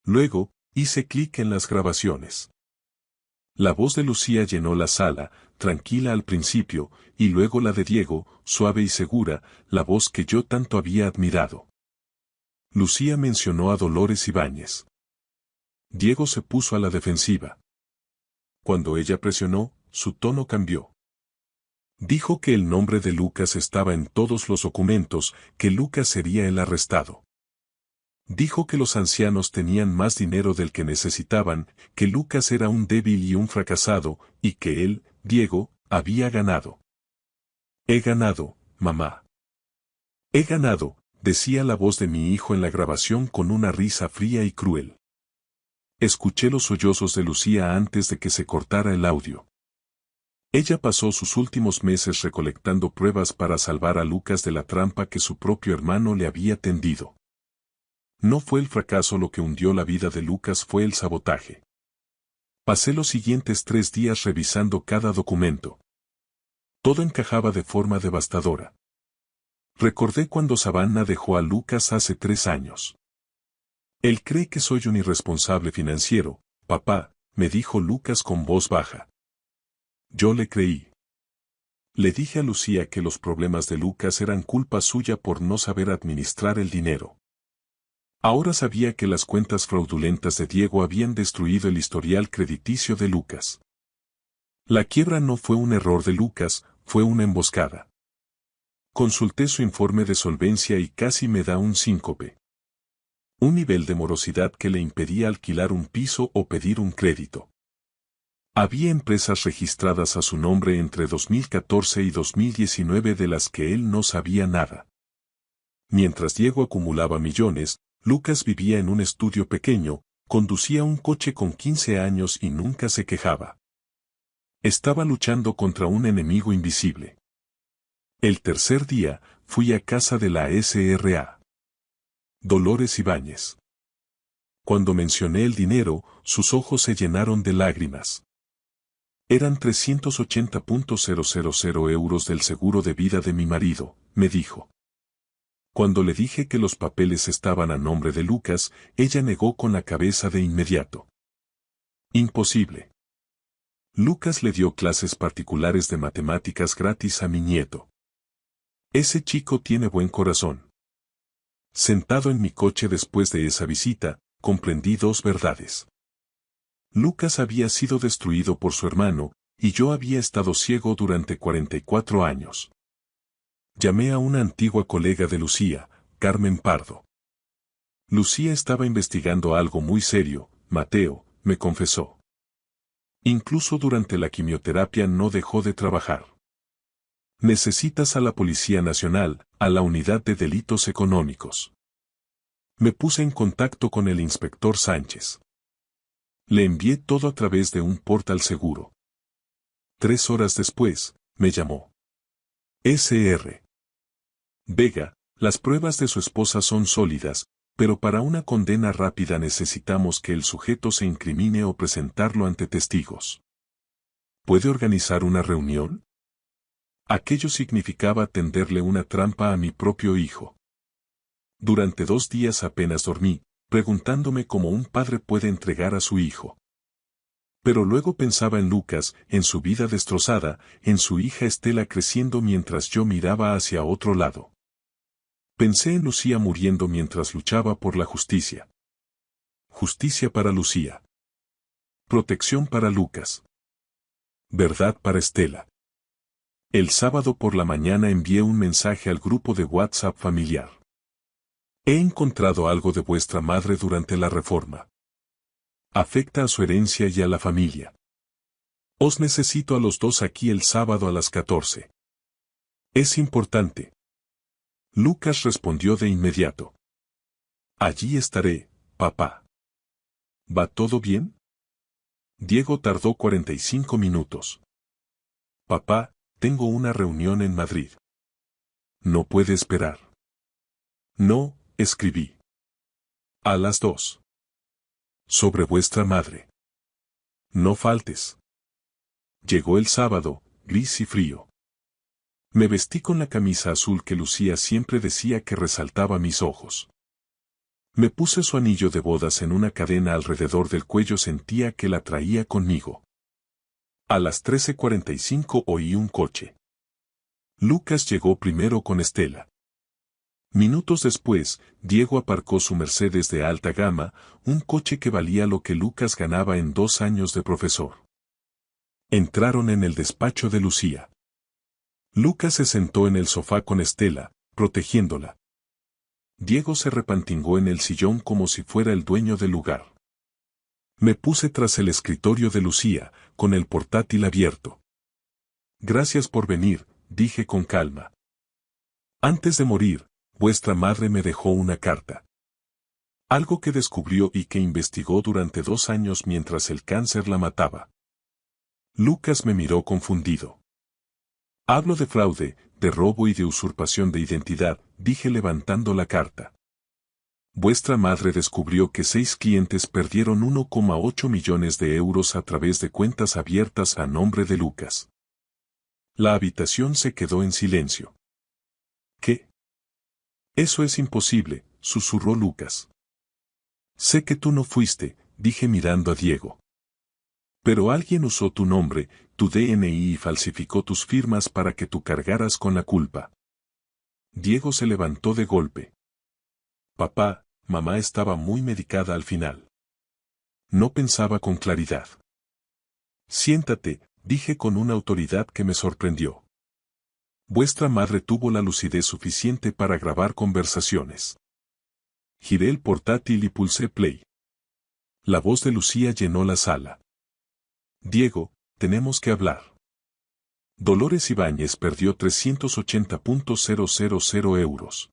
Luego, hice clic en las grabaciones. La voz de Lucía llenó la sala, tranquila al principio, y luego la de Diego, suave y segura, la voz que yo tanto había admirado. Lucía mencionó a Dolores Ibáñez. Diego se puso a la defensiva. Cuando ella presionó, su tono cambió. Dijo que el nombre de Lucas estaba en todos los documentos, que Lucas sería el arrestado. Dijo que los ancianos tenían más dinero del que necesitaban, que Lucas era un débil y un fracasado, y que él, Diego, había ganado. He ganado, mamá. He ganado, decía la voz de mi hijo en la grabación con una risa fría y cruel. Escuché los sollozos de Lucía antes de que se cortara el audio. Ella pasó sus últimos meses recolectando pruebas para salvar a Lucas de la trampa que su propio hermano le había tendido. No fue el fracaso lo que hundió la vida de Lucas, fue el sabotaje. Pasé los siguientes 3 días revisando cada documento. Todo encajaba de forma devastadora. Recordé cuando Savannah dejó a Lucas hace 3 años. Él cree que soy un irresponsable financiero, papá, me dijo Lucas con voz baja. Yo le creí. Le dije a Lucía que los problemas de Lucas eran culpa suya por no saber administrar el dinero. Ahora sabía que las cuentas fraudulentas de Diego habían destruido el historial crediticio de Lucas. La quiebra no fue un error de Lucas, fue una emboscada. Consulté su informe de solvencia y casi me da un síncope. Un nivel de morosidad que le impedía alquilar un piso o pedir un crédito. Había empresas registradas a su nombre entre 2014 y 2019 de las que él no sabía nada. Mientras Diego acumulaba millones, Lucas vivía en un estudio pequeño, conducía un coche con 15 años y nunca se quejaba. Estaba luchando contra un enemigo invisible. El tercer día, fui a casa de la SRA. Dolores Ibáñez. Cuando mencioné el dinero, sus ojos se llenaron de lágrimas. Eran 380.000 euros del seguro de vida de mi marido, me dijo. Cuando le dije que los papeles estaban a nombre de Lucas, ella negó con la cabeza de inmediato. Imposible. Lucas le dio clases particulares de matemáticas gratis a mi nieto. Ese chico tiene buen corazón. Sentado en mi coche después de esa visita, comprendí 2 verdades. Lucas había sido destruido por su hermano, y yo había estado ciego durante 44 años. Llamé a una antigua colega de Lucía, Carmen Pardo. Lucía estaba investigando algo muy serio, Mateo, me confesó. Incluso durante la quimioterapia no dejó de trabajar. Necesitas a la Policía Nacional, a la Unidad de Delitos Económicos. Me puse en contacto con el inspector Sánchez. Le envié todo a través de un portal seguro. 3 horas después, me llamó. Sr. Vega, las pruebas de su esposa son sólidas, pero para una condena rápida necesitamos que el sujeto se incrimine o presentarlo ante testigos. ¿Puede organizar una reunión? Aquello significaba tenderle una trampa a mi propio hijo. Durante 2 días apenas dormí, preguntándome cómo un padre puede entregar a su hijo. Pero luego pensaba en Lucas, en su vida destrozada, en su hija Estela creciendo mientras yo miraba hacia otro lado. Pensé en Lucía muriendo mientras luchaba por la justicia. Justicia para Lucía. Protección para Lucas. Verdad para Estela. El sábado por la mañana envié un mensaje al grupo de WhatsApp familiar. He encontrado algo de vuestra madre durante la reforma. Afecta a su herencia y a la familia. Os necesito a los 2 aquí el sábado a las 14. Es importante. Lucas respondió de inmediato. Allí estaré, papá. ¿Va todo bien? Diego tardó 45 minutos. Papá, tengo una reunión en Madrid. No puede esperar. No, escribí. A las 2. Sobre vuestra madre. No faltes. Llegó el sábado, gris y frío. Me vestí con la camisa azul que Lucía siempre decía que resaltaba mis ojos. Me puse su anillo de bodas en una cadena alrededor del cuello, sentía que la traía conmigo. A las 13:45 oí un coche. Lucas llegó primero con Estela. Minutos después, Diego aparcó su Mercedes de alta gama, un coche que valía lo que Lucas ganaba en 2 años de profesor. Entraron en el despacho de Lucía. Lucas se sentó en el sofá con Estela, protegiéndola. Diego se repantingó en el sillón como si fuera el dueño del lugar. Me puse tras el escritorio de Lucía, con el portátil abierto. Gracias por venir, dije con calma. Antes de morir, vuestra madre me dejó una carta. Algo que descubrió y que investigó durante 2 años mientras el cáncer la mataba. Lucas me miró confundido. Hablo de fraude, de robo y de usurpación de identidad, dije levantando la carta. Vuestra madre descubrió que 6 clientes perdieron 1,8 millones de euros a través de cuentas abiertas a nombre de Lucas. La habitación se quedó en silencio. ¿Qué? Eso es imposible, susurró Lucas. Sé que tú no fuiste, dije mirando a Diego. Pero alguien usó tu nombre, tu DNI y falsificó tus firmas para que tú cargaras con la culpa. Diego se levantó de golpe. Papá, mamá estaba muy medicada al final. No pensaba con claridad. Siéntate, dije con una autoridad que me sorprendió. Vuestra madre tuvo la lucidez suficiente para grabar conversaciones. Giré el portátil y pulsé play. La voz de Lucía llenó la sala. Diego, tenemos que hablar. Dolores Ibáñez perdió 380.000 euros.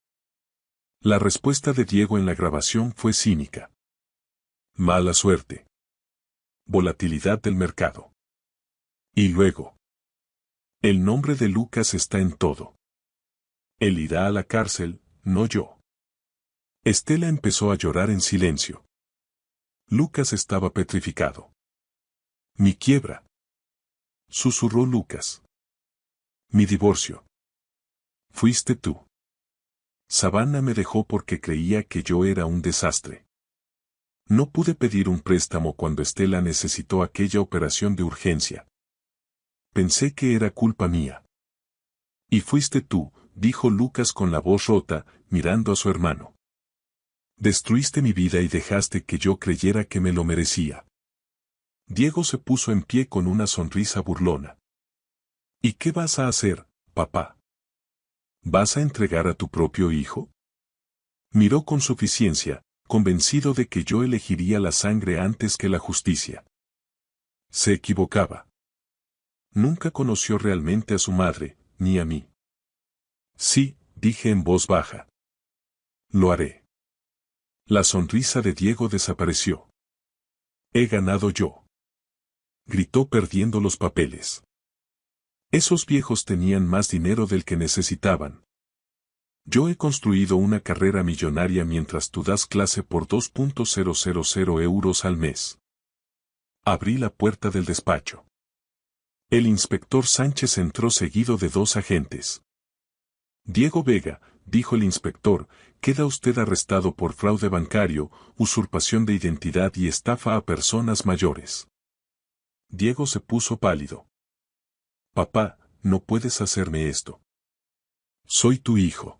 La respuesta de Diego en la grabación fue cínica. Mala suerte. Volatilidad del mercado. Y luego. El nombre de Lucas está en todo. Él irá a la cárcel, no yo. Estela empezó a llorar en silencio. Lucas estaba petrificado. Mi quiebra. Susurró Lucas. Mi divorcio. Fuiste tú. Savannah me dejó porque creía que yo era un desastre. No pude pedir un préstamo cuando Estela necesitó aquella operación de urgencia. Pensé que era culpa mía. Y fuiste tú, dijo Lucas con la voz rota, mirando a su hermano. Destruiste mi vida y dejaste que yo creyera que me lo merecía. Diego se puso en pie con una sonrisa burlona. ¿Y qué vas a hacer, papá? ¿Vas a entregar a tu propio hijo? Miró con suficiencia, convencido de que yo elegiría la sangre antes que la justicia. Se equivocaba. Nunca conoció realmente a su madre, ni a mí. Sí, dije en voz baja. Lo haré. La sonrisa de Diego desapareció. He ganado yo. Gritó perdiendo los papeles. Esos viejos tenían más dinero del que necesitaban. Yo he construido una carrera millonaria mientras tú das clase por 2.000 euros al mes. Abrí la puerta del despacho. El inspector Sánchez entró seguido de 2 agentes. Diego Vega, dijo el inspector, queda usted arrestado por fraude bancario, usurpación de identidad y estafa a personas mayores. Diego se puso pálido. Papá, no puedes hacerme esto. Soy tu hijo.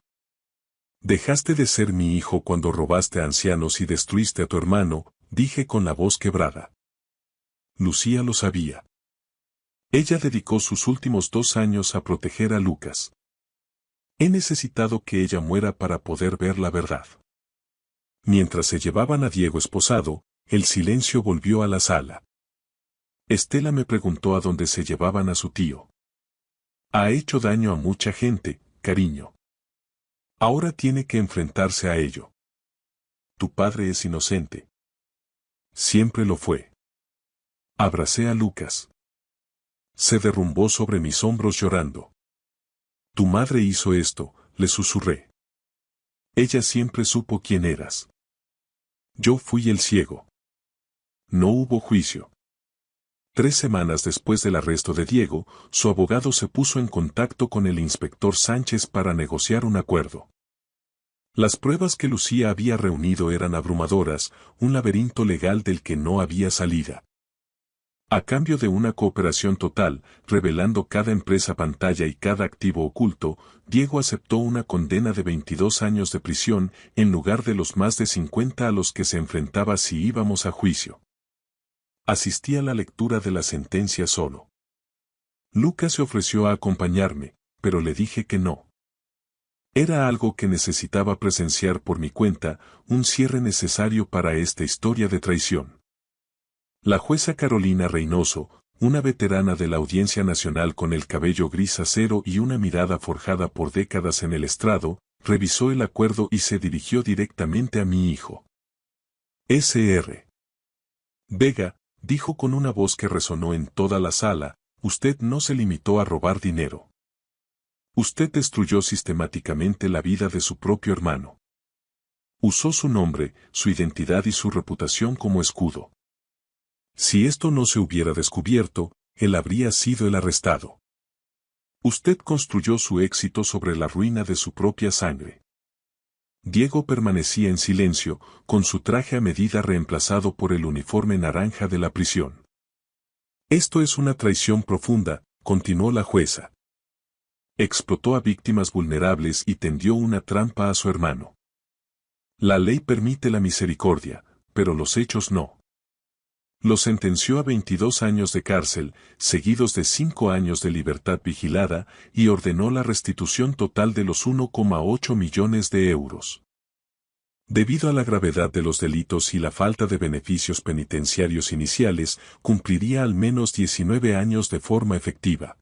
Dejaste de ser mi hijo cuando robaste a ancianos y destruiste a tu hermano, dije con la voz quebrada. Lucía lo sabía. Ella dedicó sus últimos 2 años a proteger a Lucas. He necesitado que ella muera para poder ver la verdad. Mientras se llevaban a Diego esposado, el silencio volvió a la sala. Estela me preguntó a dónde se llevaban a su tío. Ha hecho daño a mucha gente, cariño. Ahora tiene que enfrentarse a ello. Tu padre es inocente. Siempre lo fue. Abracé a Lucas. Se derrumbó sobre mis hombros llorando. Tu madre hizo esto, le susurré. Ella siempre supo quién eras. Yo fui el ciego. No hubo juicio. 3 semanas después del arresto de Diego, su abogado se puso en contacto con el inspector Sánchez para negociar un acuerdo. Las pruebas que Lucía había reunido eran abrumadoras, un laberinto legal del que no había salida. A cambio de una cooperación total, revelando cada empresa pantalla y cada activo oculto, Diego aceptó una condena de 22 años de prisión en lugar de los más de 50 a los que se enfrentaba si íbamos a juicio. Asistí a la lectura de la sentencia solo. Lucas se ofreció a acompañarme, pero le dije que no. Era algo que necesitaba presenciar por mi cuenta, un cierre necesario para esta historia de traición. La jueza Carolina Reynoso, una veterana de la Audiencia Nacional con el cabello gris acero y una mirada forjada por décadas en el estrado, revisó el acuerdo y se dirigió directamente a mi hijo. Sr. Vega, dijo con una voz que resonó en toda la sala, usted no se limitó a robar dinero. Usted destruyó sistemáticamente la vida de su propio hermano. Usó su nombre, su identidad y su reputación como escudo. Si esto no se hubiera descubierto, él habría sido el arrestado. Usted construyó su éxito sobre la ruina de su propia sangre. Diego permanecía en silencio, con su traje a medida reemplazado por el uniforme naranja de la prisión. Esto es una traición profunda, continuó la jueza. Explotó a víctimas vulnerables y tendió una trampa a su hermano. La ley permite la misericordia, pero los hechos no. Lo sentenció a 22 años de cárcel, seguidos de 5 años de libertad vigilada, y ordenó la restitución total de los 1,8 millones de euros. Debido a la gravedad de los delitos y la falta de beneficios penitenciarios iniciales, cumpliría al menos 19 años de forma efectiva.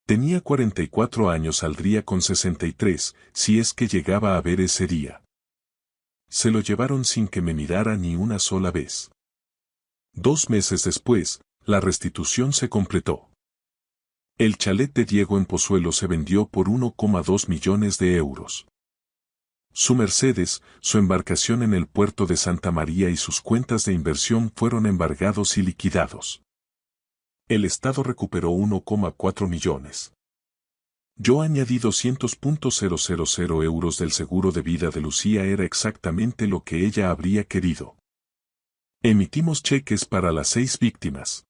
Tenía 44 años, saldría con 63, si es que llegaba a ver ese día. Se lo llevaron sin que me mirara ni una sola vez. 2 meses después, la restitución se completó. El chalet de Diego en Pozuelo se vendió por 1,2 millones de euros. Su Mercedes, su embarcación en el puerto de Santa María y sus cuentas de inversión fueron embargados y liquidados. El Estado recuperó 1,4 millones. Yo añadí 200.000 euros del seguro de vida de Lucía, era exactamente lo que ella habría querido. Emitimos cheques para las 6 víctimas.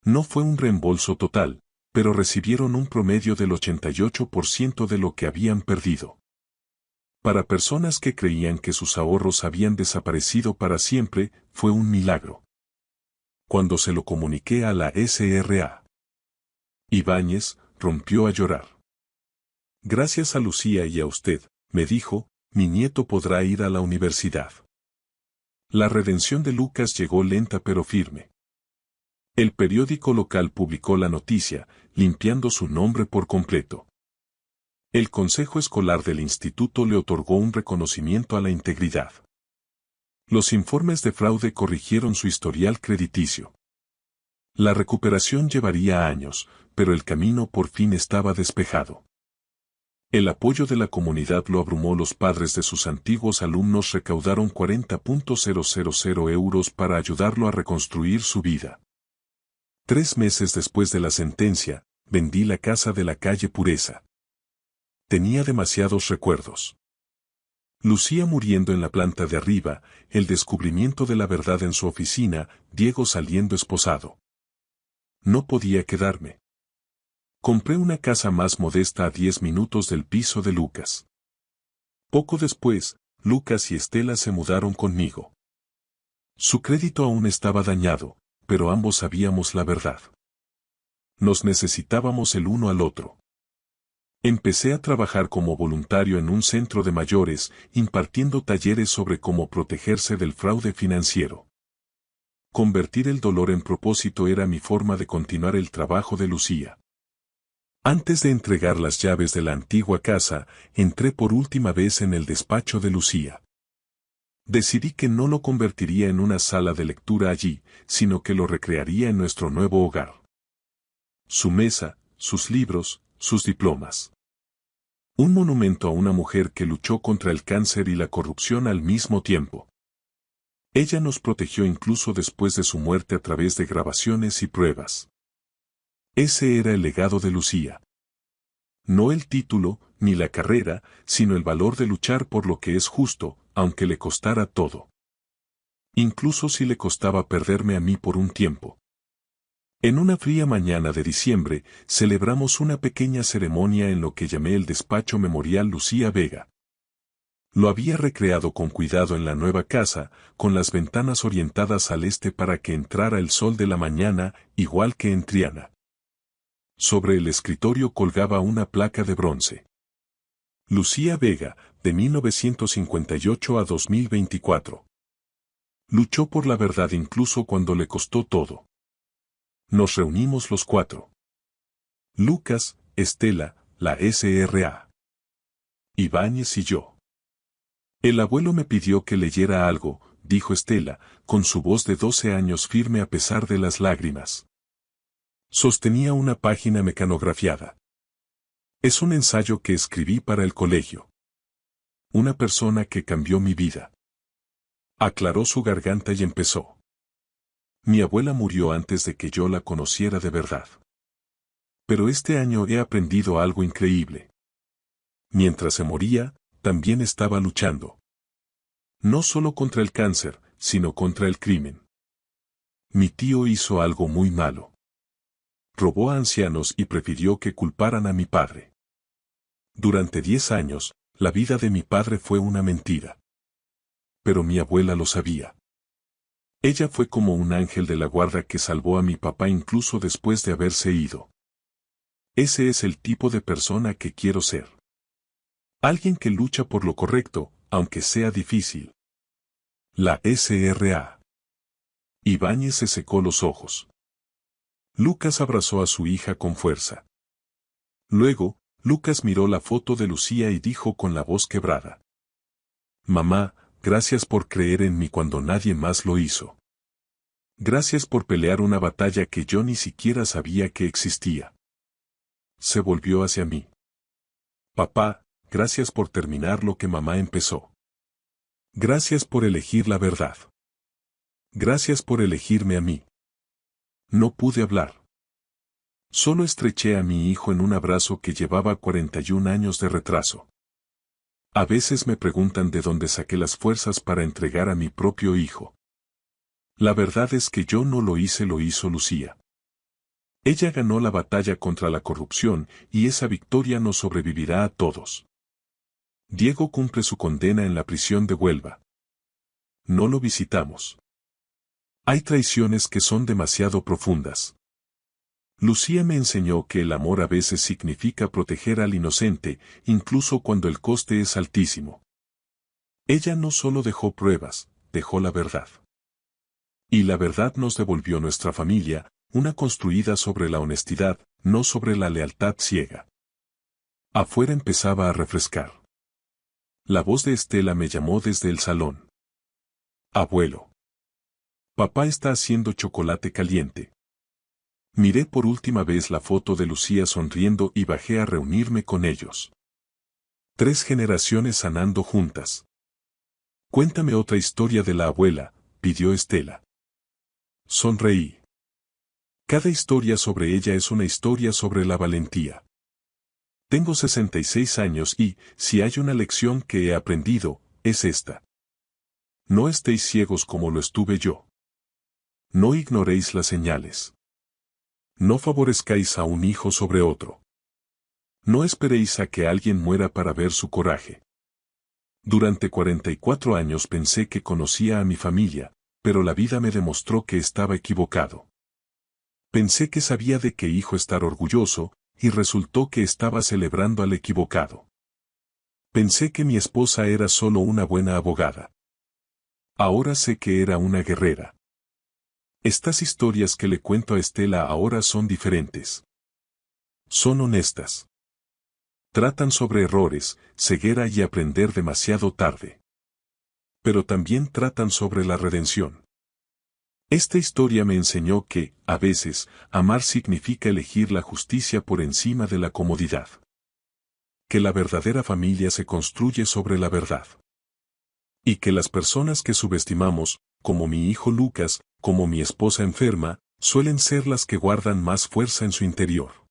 No fue un reembolso total, pero recibieron un promedio del 88% de lo que habían perdido. Para personas que creían que sus ahorros habían desaparecido para siempre, fue un milagro. Cuando se lo comuniqué a la SRA, Ibáñez rompió a llorar. Gracias a Lucía y a usted, me dijo, mi nieto podrá ir a la universidad. La redención de Lucas llegó lenta pero firme. El periódico local publicó la noticia, limpiando su nombre por completo. El consejo escolar del instituto le otorgó un reconocimiento a la integridad. Los informes de fraude corrigieron su historial crediticio. La recuperación llevaría años, pero el camino por fin estaba despejado. El apoyo de la comunidad lo abrumó. Los padres de sus antiguos alumnos recaudaron 40.000 euros para ayudarlo a reconstruir su vida. 3 meses después de la sentencia, vendí la casa de la calle Pureza. Tenía demasiados recuerdos. Lucía muriendo en la planta de arriba, el descubrimiento de la verdad en su oficina, Diego saliendo esposado. No podía quedarme. Compré una casa más modesta a 10 minutos del piso de Lucas. Poco después, Lucas y Estela se mudaron conmigo. Su crédito aún estaba dañado, pero ambos sabíamos la verdad. Nos necesitábamos el uno al otro. Empecé a trabajar como voluntario en un centro de mayores, impartiendo talleres sobre cómo protegerse del fraude financiero. Convertir el dolor en propósito era mi forma de continuar el trabajo de Lucía. Antes de entregar las llaves de la antigua casa, entré por última vez en el despacho de Lucía. Decidí que no lo convertiría en una sala de lectura allí, sino que lo recrearía en nuestro nuevo hogar. Su mesa, sus libros, sus diplomas. Un monumento a una mujer que luchó contra el cáncer y la corrupción al mismo tiempo. Ella nos protegió incluso después de su muerte a través de grabaciones y pruebas. Ese era el legado de Lucía. No el título, ni la carrera, sino el valor de luchar por lo que es justo, aunque le costara todo. Incluso si le costaba perderme a mí por un tiempo. En una fría mañana de diciembre, celebramos una pequeña ceremonia en lo que llamé el despacho memorial Lucía Vega. Lo había recreado con cuidado en la nueva casa, con las ventanas orientadas al este para que entrara el sol de la mañana, igual que en Triana. Sobre el escritorio colgaba una placa de bronce. Lucía Vega, de 1958 a 2024. Luchó por la verdad incluso cuando le costó todo. Nos reunimos los cuatro. Lucas, Estela, la SRA. Ibáñez y yo. El abuelo me pidió que leyera algo, dijo Estela, con su voz de 12 años firme a pesar de las lágrimas. Sostenía una página mecanografiada. Es un ensayo que escribí para el colegio. Una persona que cambió mi vida. Aclaró su garganta y empezó. Mi abuela murió antes de que yo la conociera de verdad. Pero este año he aprendido algo increíble. Mientras se moría, también estaba luchando. No solo contra el cáncer, sino contra el crimen. Mi tío hizo algo muy malo. Robó a ancianos y prefirió que culparan a mi padre. Durante 10 años, la vida de mi padre fue una mentira. Pero mi abuela lo sabía. Ella fue como un ángel de la guarda que salvó a mi papá incluso después de haberse ido. Ese es el tipo de persona que quiero ser. Alguien que lucha por lo correcto, aunque sea difícil. La SRA. Ibáñez se secó los ojos. Lucas abrazó a su hija con fuerza. Luego, Lucas miró la foto de Lucía y dijo con la voz quebrada. Mamá, gracias por creer en mí cuando nadie más lo hizo. Gracias por pelear una batalla que yo ni siquiera sabía que existía. Se volvió hacia mí. Papá, gracias por terminar lo que mamá empezó. Gracias por elegir la verdad. Gracias por elegirme a mí. No pude hablar. Solo estreché a mi hijo en un abrazo que llevaba 41 años de retraso. A veces me preguntan de dónde saqué las fuerzas para entregar a mi propio hijo. La verdad es que yo no lo hice, lo hizo Lucía. Ella ganó la batalla contra la corrupción y esa victoria nos sobrevivirá a todos. Diego cumple su condena en la prisión de Huelva. No lo visitamos. Hay traiciones que son demasiado profundas. Lucía me enseñó que el amor a veces significa proteger al inocente, incluso cuando el coste es altísimo. Ella no solo dejó pruebas, dejó la verdad. Y la verdad nos devolvió nuestra familia, una construida sobre la honestidad, no sobre la lealtad ciega. Afuera empezaba a refrescar. La voz de Estela me llamó desde el salón. Abuelo. Papá está haciendo chocolate caliente. Miré por última vez la foto de Lucía sonriendo y bajé a reunirme con ellos. 3 generaciones sanando juntas. Cuéntame otra historia de la abuela, pidió Estela. Sonreí. Cada historia sobre ella es una historia sobre la valentía. Tengo 66 años y, si hay una lección que he aprendido, es esta. No estéis ciegos como lo estuve yo. No ignoréis las señales. No favorezcáis a un hijo sobre otro. No esperéis a que alguien muera para ver su coraje. Durante 44 años pensé que conocía a mi familia, pero la vida me demostró que estaba equivocado. Pensé que sabía de qué hijo estar orgulloso, y resultó que estaba celebrando al equivocado. Pensé que mi esposa era solo una buena abogada. Ahora sé que era una guerrera. Estas historias que le cuento a Estela ahora son diferentes. Son honestas. Tratan sobre errores, ceguera y aprender demasiado tarde. Pero también tratan sobre la redención. Esta historia me enseñó que, a veces, amar significa elegir la justicia por encima de la comodidad. Que la verdadera familia se construye sobre la verdad. Y que las personas que subestimamos, como mi hijo Lucas, como mi esposa enferma, suelen ser las que guardan más fuerza en su interior.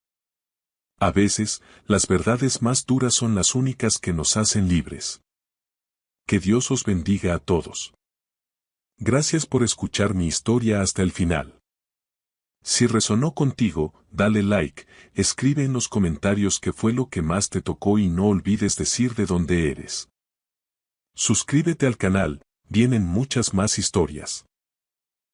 A veces, las verdades más duras son las únicas que nos hacen libres. Que Dios os bendiga a todos. Gracias por escuchar mi historia hasta el final. Si resonó contigo, dale like, escribe en los comentarios qué fue lo que más te tocó y no olvides decir de dónde eres. Suscríbete al canal, vienen muchas más historias.